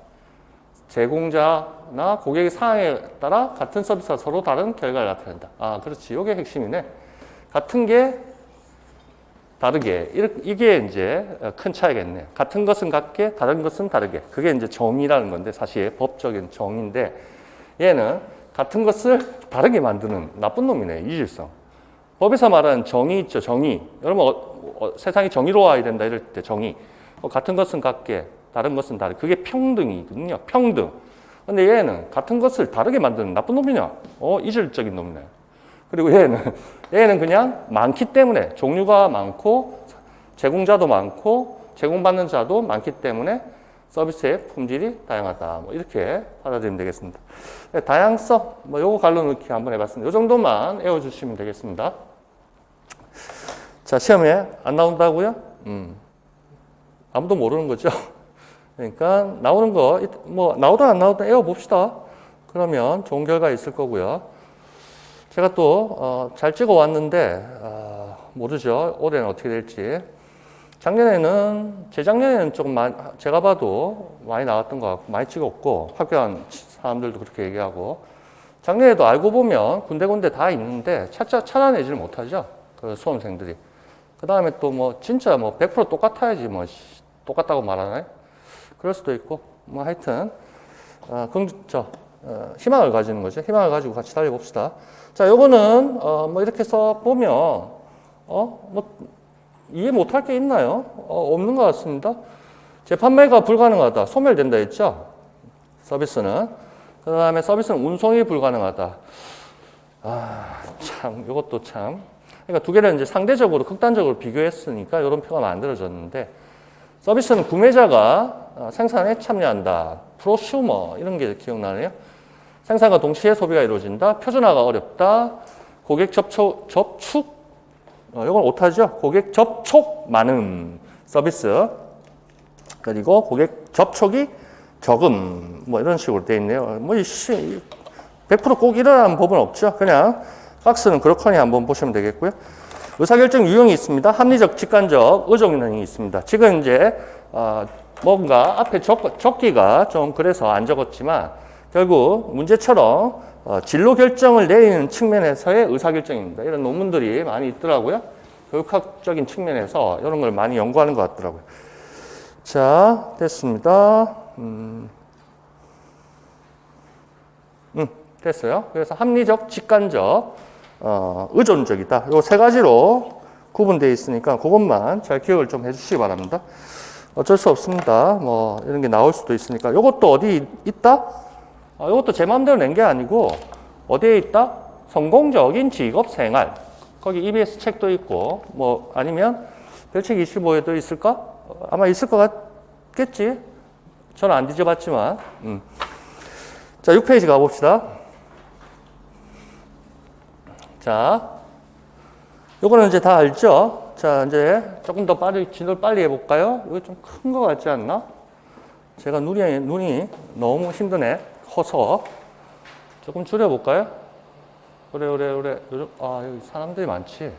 제공자나 고객의 상황에 따라 같은 서비스가 서로 다른 결과를 나타낸다. 그렇지. 이게 핵심이네. 같은 게 다르게. 이게 이제 큰 차이겠네. 같은 것은 같게, 다른 것은 다르게. 그게 이제 정의라는 건데, 사실 법적인 정의인데, 얘는 같은 것을 다르게 만드는 나쁜 놈이네. 이질성. 법에서 말하는 정의 있죠. 정의. 여러분, 세상이 정의로워야 된다. 이럴 때 정의. 같은 것은 같게, 다른 것은 다르게. 그게 평등이거든요. 평등. 근데 얘는 같은 것을 다르게 만드는 나쁜 놈이냐? 이질적인 놈이네. 그리고 얘는 그냥 많기 때문에 종류가 많고 제공자도 많고 제공받는 자도 많기 때문에 서비스의 품질이 다양하다. 이렇게 받아들이면 되겠습니다. 다양성, 요거 갈로 넣기 한번 해봤습니다. 이 정도만 외워주시면 되겠습니다. 자, 시험에 안 나온다고요? 아무도 모르는 거죠. 그러니까 나오는 거, 뭐 나오든 안 나오든 애워봅시다. 그러면 좋은 결과 있을 거고요. 제가 또 잘 찍어 왔는데 모르죠. 올해는 어떻게 될지. 작년에는 재작년에는 조금 많이, 제가 봐도 많이 나왔던 것 같고 많이 찍었고 학교 간 사람들도 그렇게 얘기하고 작년에도 알고 보면 군데군데 다 있는데 찾아내지를 못하죠. 그 수험생들이. 그 다음에 또 뭐 진짜 뭐 100% 똑같아야지 뭐 똑같다고 말하나요? 그럴 수도 있고 뭐 하여튼 희망을 가지는 거죠. 희망을 가지고 같이 달려봅시다. 자, 요거는 뭐 이렇게 해서 보면 뭐 이해 못할 게 있나요? 없는 것 같습니다. 재판매가 불가능하다. 소멸된다 했죠? 서비스는. 그 다음에 서비스는 운송이 불가능하다. 참, 이것도 참. 그러니까 두 개를 이제 상대적으로 극단적으로 비교했으니까 이런 표가 만들어졌는데 서비스는 구매자가 생산에 참여한다. 프로슈머 이런 게 기억나네요. 생산과 동시에 소비가 이루어진다. 표준화가 어렵다. 고객 접촉 이건 오타죠. 고객 접촉 많음 서비스. 그리고 고객 접촉이 적음. 뭐 이런 식으로 돼 있네요. 뭐 100%꼭 일어나는 법은 없죠. 그냥 박스는 그렇거니 한번 보시면 되겠고요. 의사결정 유형이 있습니다. 합리적, 직관적, 의존형이 있습니다. 지금 이제 뭔가 앞에 적기가 좀 그래서 안 적었지만 결국 문제처럼 진로 결정을 내리는 측면에서의 의사결정입니다. 이런 논문들이 많이 있더라고요. 교육학적인 측면에서 이런 걸 많이 연구하는 것 같더라고요. 자, 됐습니다. 됐어요. 그래서 합리적, 직관적, 의존적이다. 요 세 가지로 구분되어 있으니까 그것만 잘 기억을 좀 해주시기 바랍니다. 어쩔 수 없습니다. 뭐 이런 게 나올 수도 있으니까. 요것도 어디 있다? 이것도 제 마음대로 낸 게 아니고 어디에 있다? 성공적인 직업 생활. 거기 EBS 책도 있고 뭐 아니면 별책 25에도 있을까? 아마 있을 것 같겠지. 저는 안 뒤져봤지만. 자, 6페이지 가봅시다. 자, 요거는 이제 다 알죠? 자, 이제 조금 더 진도를 빨리 해볼까요? 이거 좀 큰 거 같지 않나? 제가 눈이 너무 힘드네. 커서. 조금 줄여볼까요? 그래. 요즘, 여기 사람들이 많지.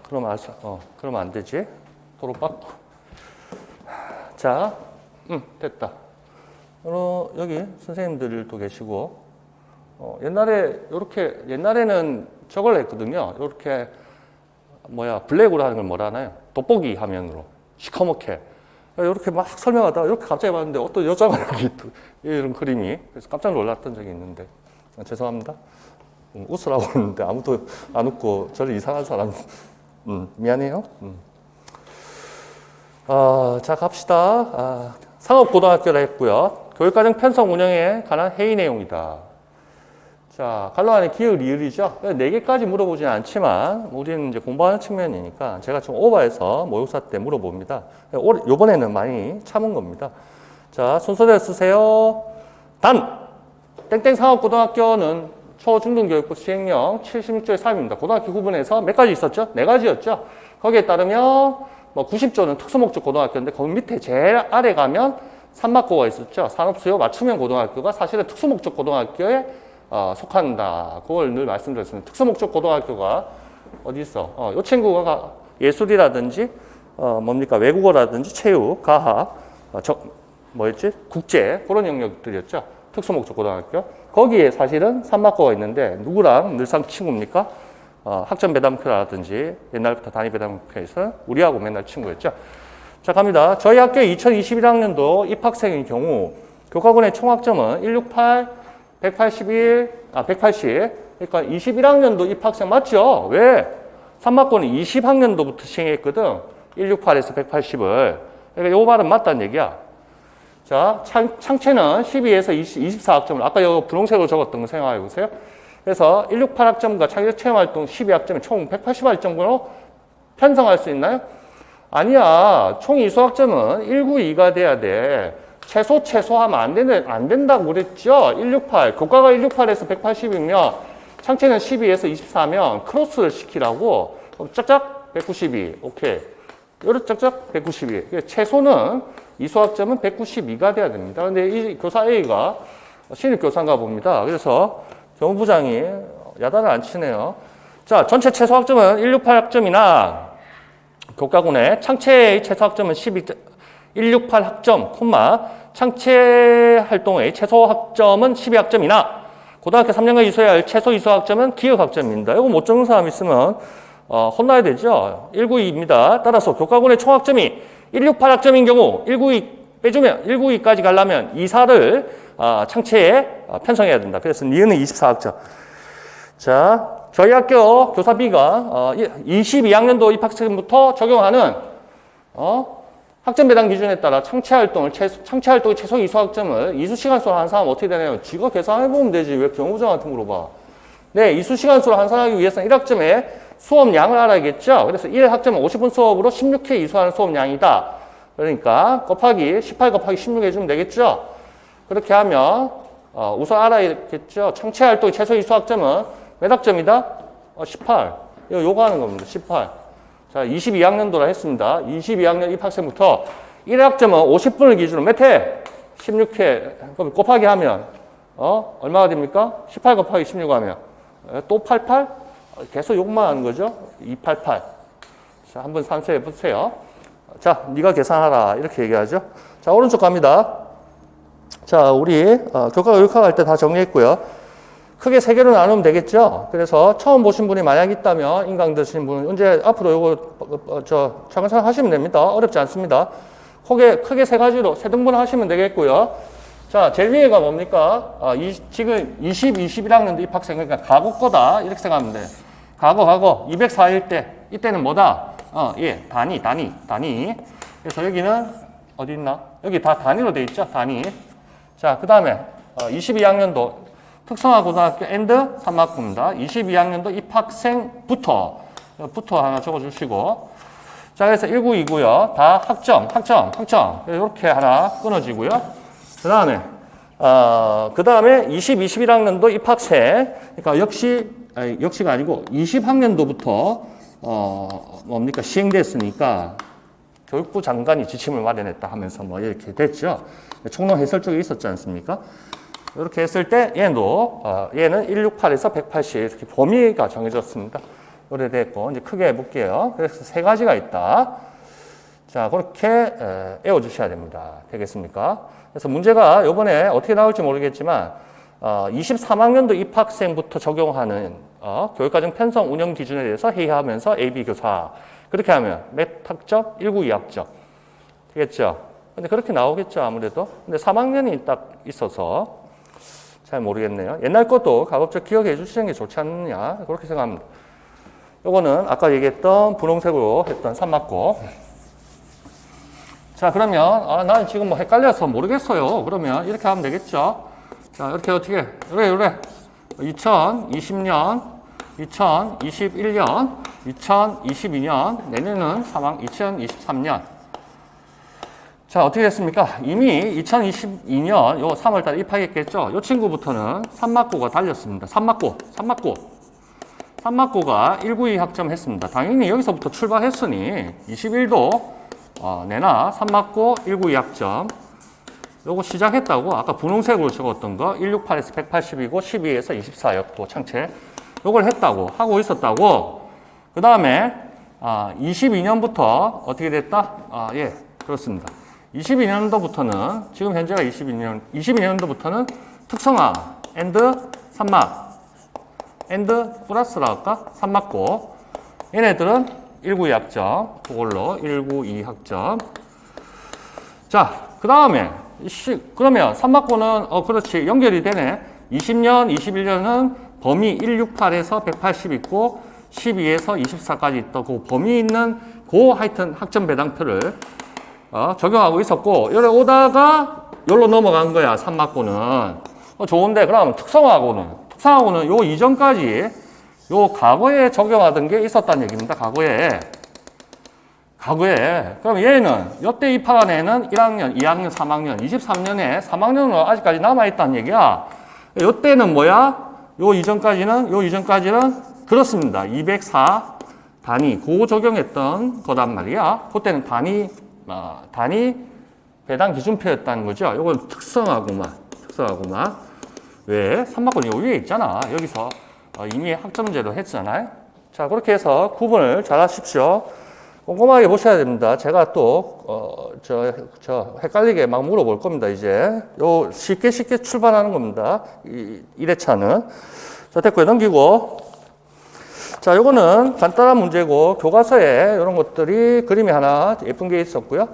그럼 안 되지. 도로 빡고. 자, 됐다. 여기 선생님들도 계시고, 옛날에는 저걸 했거든요. 이렇게, 블랙으로 하는 걸 뭐라 하나요? 돋보기 화면으로. 시커멓게. 이렇게 막 설명하다가 이렇게 갑자기 봤는데 어떤 여자가 이런 그림이. 그래서 깜짝 놀랐던 적이 있는데. 죄송합니다. 웃으라고 했는데 아무도 안 웃고 저를 이상한 사람. 미안해요. 자, 갑시다. 상업고등학교라 했고요. 교육과정 편성 운영에 관한 회의 내용이다. 자, 갈로 안에 기역, 리을이죠. 4개까지 물어보진 않지만 우리는 이제 공부하는 측면이니까 제가 좀 오버해서 모의고사 때 물어봅니다. 요번에는 많이 참은 겁니다. 자, 순서대로 쓰세요. 땡땡 상업고등학교는 초중등교육부 시행령 76조의 3입니다. 고등학교 구분해서 몇 가지 있었죠? 4가지였죠. 거기에 따르면 90조는 특수목적 고등학교인데 거기 밑에 제일 아래 가면 산막고가 있었죠. 산업수요 맞춤형 고등학교가 사실은 특수목적 고등학교에 속한다. 그걸 늘 말씀드렸습니다. 특수목적 고등학교가 어디 있어? 이 친구가 예술이라든지 외국어라든지 체육, 과학, 국제 그런 영역들이었죠. 특수목적 고등학교. 거기에 사실은 산막고가 있는데 누구랑 늘상 친구입니까? 학점배당표라든지 옛날부터 단위배당표에서 우리하고 맨날 친구였죠. 자, 갑니다. 저희 학교 2021학년도 입학생의 경우 교과군의 총학점은 168, 180. 그러니까 21학년도 입학생 맞죠? 왜? 산막고는 20학년도부터 시행했거든. 168에서 180을. 그러니까 요 말은 맞다는 얘기야. 자, 창체는 12에서 24학점을 아까 여기 분홍색으로 적었던 거 생각해 보세요. 그래서 168학점과 창의적 체험활동 12학점에 총 180학점으로 편성할 수 있나요? 아니야. 총 이수학점은 192가 돼야 돼. 최소하면 안 된다고 그랬죠? 168. 교과가 168에서 180이면 창체는 12에서 24면 크로스를 시키라고 짝짝 192. 오케이. 요렇게 짝짝 192. 최소는 이 수학점은 192가 돼야 됩니다. 근데 이 교사 A가 신입 교사인가 봅니다. 그래서 교무부장이 야단을 안 치네요. 자, 전체 최소 학점은 168학점이나 교과군의 창체의 최소 학점은 168학점, 창체 활동의 최소 학점은 12학점이나 고등학교 3년간 이수해야 할 최소 이수 학점은 기억 학점입니다. 이거 못 적는 사람 있으면 혼나야 되죠. 192입니다. 따라서 교과군의 총 학점이 168학점인 경우 192 빼주면 192까지 가려면 이사를 창체에 편성해야 된다. 그래서 니은은 24학점. 자, 저희 학교 교사 B가 22학년도 입학생부터 적용하는 학점 배당 기준에 따라 창체 활동의 최소 이수 학점을 이수 시간수로 환산하면 어떻게 되나요? 지가 계산해 보면 되지. 왜 교무부장한테 물어봐? 네, 이수 시간수로 환산하기 위해서는 1학점의 수업량을 알아야겠죠. 그래서 1학점은 50분 수업으로 16회 이수하는 수업량이다. 그러니까 곱하기 18 곱하기 16 해주면 되겠죠. 그렇게 하면 우선 알아야겠죠. 창체 활동의 최소 이수 학점은 몇 학점이다? 18. 요거 하는 겁니다. 18. 자, 22학년도라 했습니다. 22학년 입학생부터 1학점은 50분을 기준으로 몇 회? 16회. 그럼 곱하기 하면 얼마가 됩니까? 18 곱하기 16 하면 또 88? 계속 욕만 하는 거죠. 288. 자, 한번 산수해 보세요. 자, 네가 계산하라. 이렇게 얘기하죠. 자, 오른쪽 갑니다. 자, 우리 교과 교육학할 때 다 정리했고요. 크게 세 개로 나누면 되겠죠. 그래서 처음 보신 분이 만약 있다면 인강 드시는 분은 이제 앞으로 요거 차근차근 하시면 됩니다. 어렵지 않습니다. 크게 세 가지로 세 등분 하시면 되겠고요. 자, 제일 위에가 뭡니까? 지금 21학년도 입학생, 그러니까 과거 거다. 이렇게 생각하면 돼. 과거. 204일 때. 이때는 뭐다? 예, 단위. 그래서 여기는 어디 있나? 여기 다 단위로 돼 있죠? 단위. 자, 그 다음에 22학년도 특성화고등학교 앤드 산막구입니다. 22학년도 입학생부터 하나 적어주시고, 자, 그래서 19이고요. 다 학점. 이렇게 하나 끊어지고요. 그 다음에 21학년도 입학생, 그러니까 역시가 아니고 20학년도부터 뭡니까? 시행됐으니까 교육부 장관이 지침을 마련했다 하면서 뭐 이렇게 됐죠. 총론 해설 쪽에 있었지 않습니까? 이렇게 했을 때 얘는 168에서 180 이렇게 범위가 정해졌습니다. 오래됐고 이제 크게 해볼게요. 그래서 세 가지가 있다. 자, 그렇게 외워주셔야 됩니다. 되겠습니까? 그래서 문제가 이번에 어떻게 나올지 모르겠지만 23학년도 입학생부터 적용하는 교육과정 편성 운영 기준에 대해서 회의하면서 AB 교사 그렇게 하면 몇 학점? 192학점 되겠죠? 근데 그렇게 나오겠죠 아무래도. 근데 3학년이 딱 있어서 잘 모르겠네요. 옛날 것도 가급적 기억해 주시는 게 좋지 않느냐 그렇게 생각합니다. 요거는 아까 얘기했던 분홍색으로 했던 산막고. 자, 그러면 난 지금 뭐 헷갈려서 모르겠어요. 그러면 이렇게 하면 되겠죠. 자, 이렇게 어떻게 그래 2020년 2021년 2022년 내년은 2023년. 자, 어떻게 됐습니까? 이미 2022년 요 3월달에 입학했겠죠. 요 친구부터는 산막고가 달렸습니다. 산막고가 192 학점 했습니다. 당연히 여기서부터 출발했으니 21도 내나 산막고 192 학점 요거 시작했다고 아까 분홍색으로 적었던 거 168에서 180이고 12에서 24였고 창체 요걸 했다고 하고 있었다고. 그 다음에 22년부터 어떻게 됐다? 예, 그렇습니다. 22년도부터는 지금 현재가 22년도부터는 특성화 앤드 산막 앤드 플러스라 할까? 산막고 얘네들은 192 학점 그걸로 192 학점. 자, 그 다음에 그러면 산막고는 그렇지 연결이 되네. 20년 21년은 범위 168에서 180 있고 12에서 24까지 있던 그 범위 있는 그 하여튼 학점 배당표를 적용하고 있었고 여기 오다가 여기로 넘어간 거야. 산막고는 좋은데 그럼 특성화고는 요 이전까지 요 과거에 적용하던 게 있었다는 얘기입니다. 과거에 그럼 얘는 요때 입학한 애는 1학년, 2학년, 3학년 23년에 3학년으로 아직까지 남아있다는 얘기야. 요때는 뭐야? 요 이전까지는 그렇습니다. 204 단위, 그거 적용했던 거단 말이야. 그때는 단위 배당 기준표였다는 거죠. 이건 특성하고만. 왜? 3번권 요 위에 있잖아. 여기서 이미 학점제로 했잖아요. 자, 그렇게 해서 구분을 잘 하십시오. 꼼꼼하게 보셔야 됩니다. 제가 또, 헷갈리게 막 물어볼 겁니다, 이제. 요, 쉽게 출발하는 겁니다. 1회차는. 자, 됐고요. 넘기고. 자, 요거는 간단한 문제고, 교과서에 이런 것들이 그림이 하나 예쁜 게 있었고요.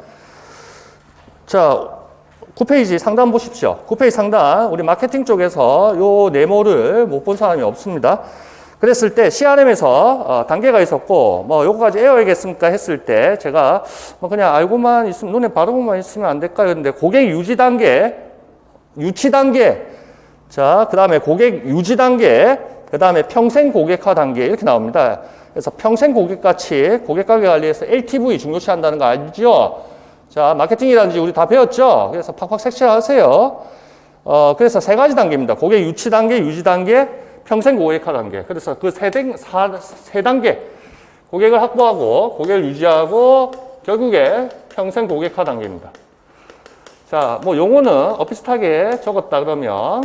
자, 9페이지 상단 보십시오. 9페이지 상단, 우리 마케팅 쪽에서 요 네모를 못 본 사람이 없습니다. 그랬을 때 CRM에서 단계가 있었고, 뭐 요거까지 외워야겠습니까 했을 때 제가 뭐 그냥 알고만 있으면, 눈에 바르고만 있으면 안 될까요? 근데 고객 유지 단계, 유치 단계, 자, 그 다음에 고객 유지 단계, 그 다음에 평생 고객화 단계 이렇게 나옵니다. 그래서 평생 고객같이 고객 관계 관리에서 LTV 중요시 한다는 거 알죠? 자, 마케팅이라든지 우리 다 배웠죠? 그래서 팍팍 색칠하세요. 그래서 세 가지 단계입니다. 고객 유치 단계, 유지 단계, 평생 고객화 단계. 그래서 그 세 단계. 고객을 확보하고, 고객을 유지하고, 결국에 평생 고객화 단계입니다. 자, 뭐 용어는 비슷하게 적었다 그러면,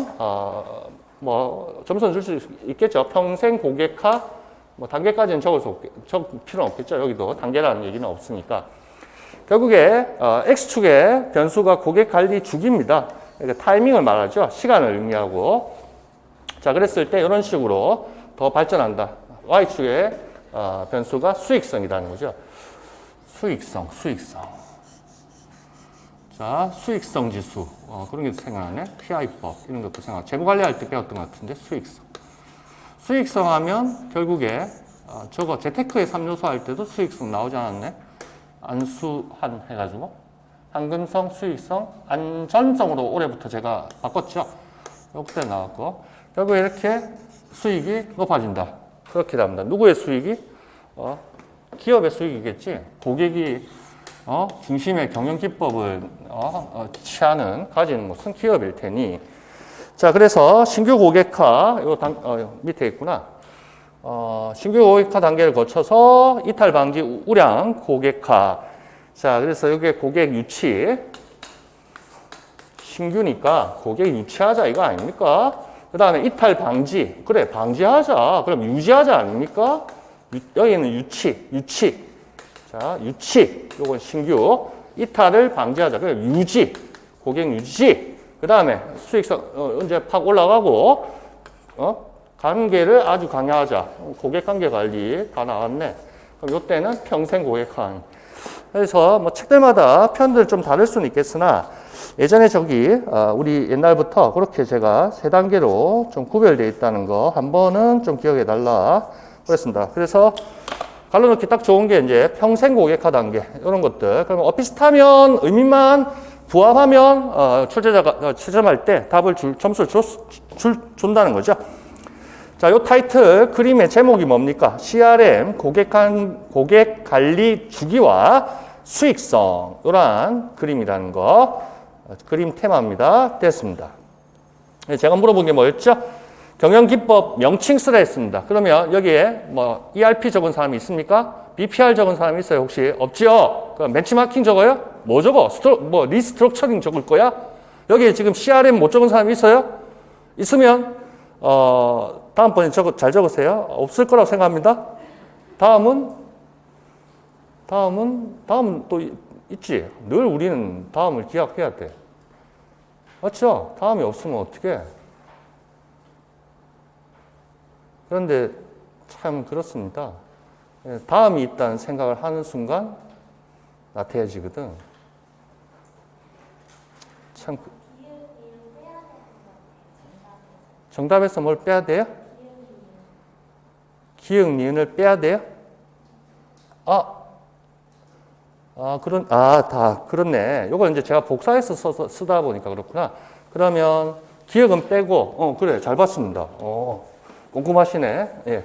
뭐 점수는 줄 수 있겠죠. 평생 고객화, 뭐 단계까지는 적을 필요는 없겠죠. 여기도 단계라는 얘기는 없으니까. 결국에 X축의 변수가 고객 관리 주기입니다. 그러니까 타이밍을 말하죠. 시간을 의미하고. 자, 그랬을 때 이런 식으로 더 발전한다. Y축의 변수가 수익성이라는 거죠. 수익성. 자, 수익성 지수. 그런 게 생각나네. PI법. 이런 것도 생각. 재무 관리할 때 배웠던 것 같은데, 수익성. 수익성 하면 결국에 저거 재테크의 3요소 할 때도 수익성 나오지 않았네. 안수한 해가지고. 황금성, 수익성, 안전성으로 올해부터 제가 바꿨죠. 이때 나왔고. 결국에 이렇게 수익이 높아진다. 그렇게 답니다. 누구의 수익이? 기업의 수익이겠지. 고객이 중심의 경영 기법을 취하는 가진 기업일 테니. 자, 그래서 신규 고객화 밑에 있구나. 신규 고객화 단계를 거쳐서 이탈 방지 우량 고객화. 자, 그래서 여기에 고객 유치. 신규니까 고객 유치하자 이거 아닙니까? 그 다음에 이탈 방지. 그래, 방지하자. 그럼 유지하자 아닙니까? 여기는 유치. 자, 유치. 요건 신규. 이탈을 방지하자. 그래, 유지. 고객 유지. 그 다음에 수익성, 이제 팍 올라가고, 관계를 아주 강화하자. 고객 관계 관리 다 나왔네. 그럼 요때는 평생 고객화. 그래서 뭐 책들마다 편들 좀 다를 수는 있겠으나, 예전에 우리 옛날부터 그렇게 제가 세 단계로 좀 구별되어 있다는 거 한 번은 좀 기억해 달라 그랬습니다. 그래서 갈라놓기 딱 좋은 게 이제 평생 고객화 단계 이런 것들. 그러면 비슷하면 의미만 부합하면 출제자가 채점할 때 답을 점수를 준다는 거죠. 자, 요 타이틀 그림의 제목이 뭡니까? CRM 고객 관리 주기와 수익성 이러한 그림이라는 거. 그림 테마입니다. 됐습니다. 제가 물어본 게 뭐였죠? 경영기법 명칭 쓰라 했습니다. 그러면 여기에 뭐 ERP 적은 사람이 있습니까? BPR 적은 사람이 있어요? 혹시? 없지요? 그럼 벤치마킹 적어요? 뭐 적어? 리스트럭처링 적을 거야? 여기에 지금 CRM 못 적은 사람이 있어요? 있으면 다음번에 잘 적으세요. 없을 거라고 생각합니다. 다음은 또 있지. 늘 우리는 다음을 기약해야 돼. 맞죠? 다음이 없으면 어떡해? 그런데 참 그렇습니다. 다음이 있다는 생각을 하는 순간 나태해지거든. 참 정답에서 뭘 빼야 돼요? 기역, 니은을 빼야 돼요? 다 그렇네. 요걸 이제 제가 복사해서 쓰다 보니까 그렇구나. 그러면 기억은 빼고, 그래, 잘 봤습니다. 꼼꼼하시네. 예.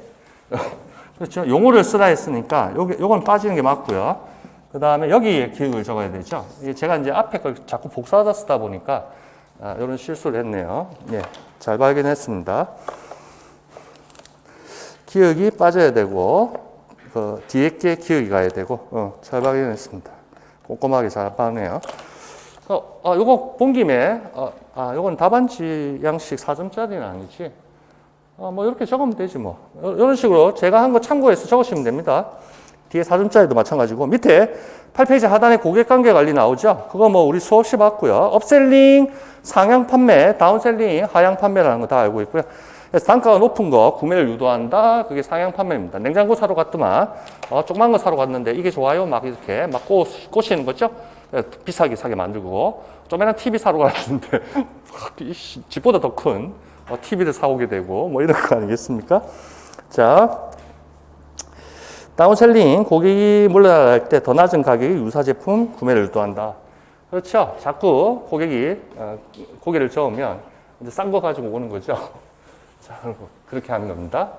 그렇죠. 용어를 쓰라 했으니까 요건 빠지는 게 맞고요. 그 다음에 여기에 기억을 적어야 되죠. 제가 이제 앞에 걸 자꾸 복사하다 쓰다 보니까 이런 실수를 했네요. 예. 잘 발견했습니다. 기억이 빠져야 되고, 그 뒤에 게 기억이 가야 되고, 잘 발견했습니다. 꼼꼼하게 잘 봤네요. 요거 본 김에, 요건 답안지 양식 4점짜리는 아니지. 뭐 이렇게 적으면 되지 뭐. 이런 식으로 제가 한 거 참고해서 적으시면 됩니다. 뒤에 4점짜리도 마찬가지고, 밑에 8페이지 하단에 고객관계 관리 나오죠? 그거 뭐 우리 수없이 봤고요. 업셀링, 상향 판매, 다운셀링, 하향 판매라는 거 다 알고 있고요. 그래서 단가가 높은 거 구매를 유도한다. 그게 상향 판매입니다. 냉장고 사러 갔더만 조그만 거 사러 갔는데 이게 좋아요. 막 이렇게 막 꼬시는 거죠. 비싸게 사게 만들고 조그만한 TV 사러 갔는데 집보다 더 큰 TV를 사오게 되고 뭐 이런 거 아니겠습니까? 자, 다운셀링, 고객이 물러날 때 더 낮은 가격의 유사 제품 구매를 유도한다. 그렇죠. 자꾸 고객이 고개를 저으면 이제 싼 거 가지고 오는 거죠. 자, 그렇게 하는 겁니다.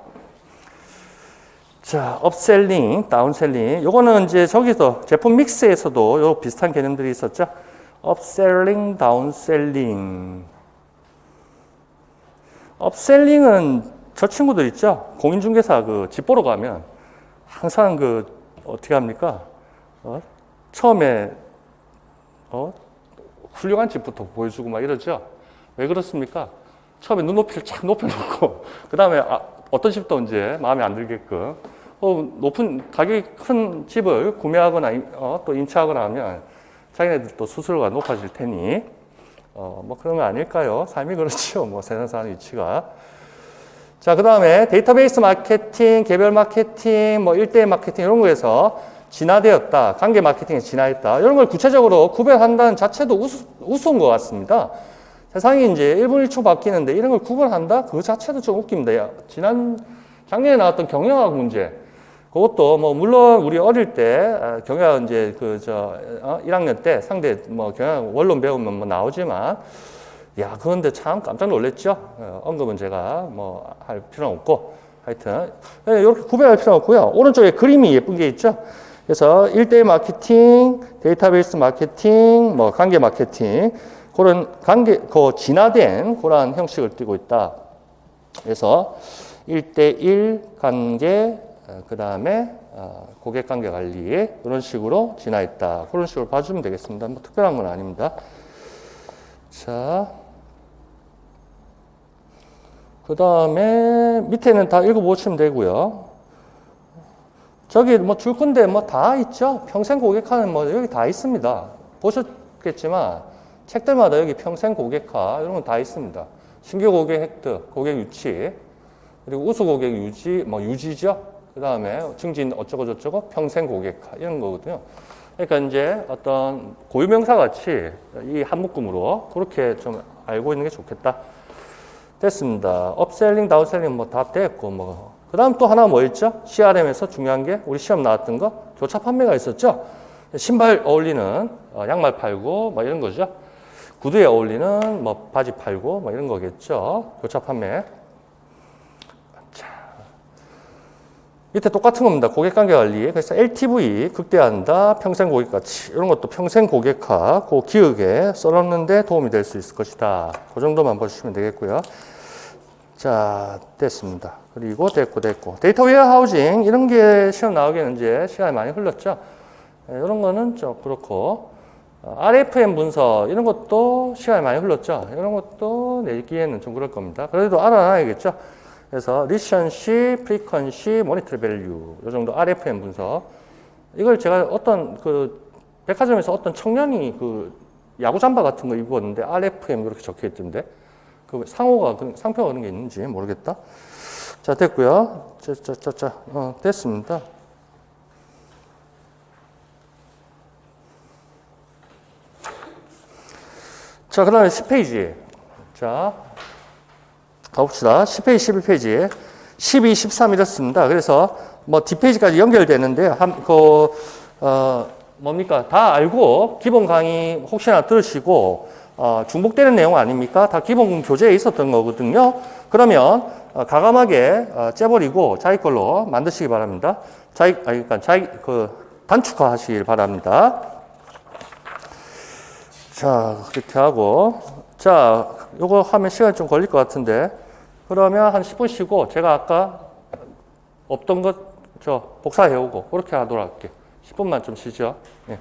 자, 업셀링, 다운셀링. 요거는 이제 저기서 제품 믹스에서도 요 비슷한 개념들이 있었죠. 업셀링, 다운셀링. 업셀링은 저 친구들 있죠. 공인중개사 그 집 보러 가면 항상 그 어떻게 합니까? 처음에 훌륭한 집부터 보여주고 막 이러죠. 왜 그렇습니까? 처음에 눈높이를 착 높여놓고 그 다음에 어떤 집도 이제 마음에 안 들게끔 높은 가격이 큰 집을 구매하거나 또 임차하거나 하면 자기네들 또 수수료가 높아질 테니 뭐 그런 거 아닐까요? 삶이 그렇죠. 뭐 세상 사는 위치가. 자, 그 다음에 데이터베이스 마케팅, 개별 마케팅, 뭐 1대1 마케팅 이런 거에서 진화되었다. 관계 마케팅에 진화했다. 이런 걸 구체적으로 구별한다는 자체도 우스운 것 같습니다. 세상이 이제 1분 1초 바뀌는데 이런 걸 구별한다? 그 자체도 좀 웃깁니다. 작년에 나왔던 경영학 문제. 그것도 뭐 물론 우리 어릴 때 경영학 이제 1학년 때 상대 뭐 경영학 원론 배우면 뭐 나오지만 그런데 참 깜짝 놀랐죠. 언급은 제가 뭐 할 필요는 없고 하여튼 이렇게 구별할 필요는 없고요. 오른쪽에 그림이 예쁜 게 있죠. 그래서 1대1 마케팅, 데이터베이스 마케팅, 뭐 관계 마케팅 그런 진화된 그러한 형식을 띠고 있다. 그래서 1대1 관계, 그 다음에 고객 관계 관리에 이런 식으로 진화했다. 그런 식으로 봐주면 되겠습니다. 뭐 특별한 건 아닙니다. 자, 그 다음에 밑에는 다 읽어보시면 되고요. 저기 뭐 줄 건데 뭐 다 있죠. 평생 고객화는 뭐 여기 다 있습니다. 보셨겠지만 책들마다 여기 평생 고객화 이런 건 다 있습니다. 신규 고객 획득, 고객 유치, 그리고 우수 고객 유지, 뭐 유지죠. 그 다음에 증진 어쩌고 저쩌고 평생 고객화 이런 거거든요. 그러니까 이제 어떤 고유명사 같이 이 한 묶음으로 그렇게 좀 알고 있는 게 좋겠다. 됐습니다. 업셀링, 다운셀링 뭐 다 됐고 뭐. 그 다음 또 하나 뭐 있죠? CRM에서 중요한 게 우리 시험 나왔던 거 교차 판매가 있었죠. 신발 어울리는 양말 팔고 뭐 이런 거죠. 구두에 어울리는 뭐 바지 팔고 뭐 이런 거겠죠. 교차 판매. 자, 밑에 똑같은 겁니다. 고객관계 관리. 그래서 LTV 극대화한다. 평생 고객가치. 이런 것도 평생 고객화. 그 기억에 써놓는데 도움이 될 수 있을 것이다. 그 정도만 보시면 되겠고요. 자, 됐습니다. 그리고 됐고. 데이터 웨어하우징 이런 게 시험 나오기에는 이제 시간이 많이 흘렀죠. 이런 거는 좀 그렇고 RFM 문서 이런 것도 시간이 많이 흘렀죠. 이런 것도 내기에는 좀 그럴 겁니다. 그래도 알아놔야겠죠. 그래서 리션시, 프리퀀시, 모니터리 밸류 이 정도 RFM 문서 이걸 제가 어떤 그 백화점에서 어떤 청년이 그 야구 잠바 같은 거 입었는데 RFM 이렇게 적혀 있던데 그 상표가 그런 게 있는지 모르겠다. 자, 됐고요. 됐습니다. 자, 그 다음에 10페이지. 자, 가봅시다. 10페이지, 11페이지. 12, 13 이렇습니다. 그래서 뭐 뒷페이지까지 연결되는데, 뭡니까? 다 알고 기본 강의 혹시나 들으시고, 중복되는 내용 아닙니까? 다 기본 교재에 있었던 거거든요. 그러면 과감하게 째버리고 자기 걸로 만드시기 바랍니다. 단축화 하시길 바랍니다. 자, 그렇게 하고. 자, 요거 하면 시간이 좀 걸릴 것 같은데. 그러면 한 10분 쉬고, 제가 아까 없던 것 저 복사해오고 그렇게 하도록 할게. 10분만 좀 쉬죠. 예.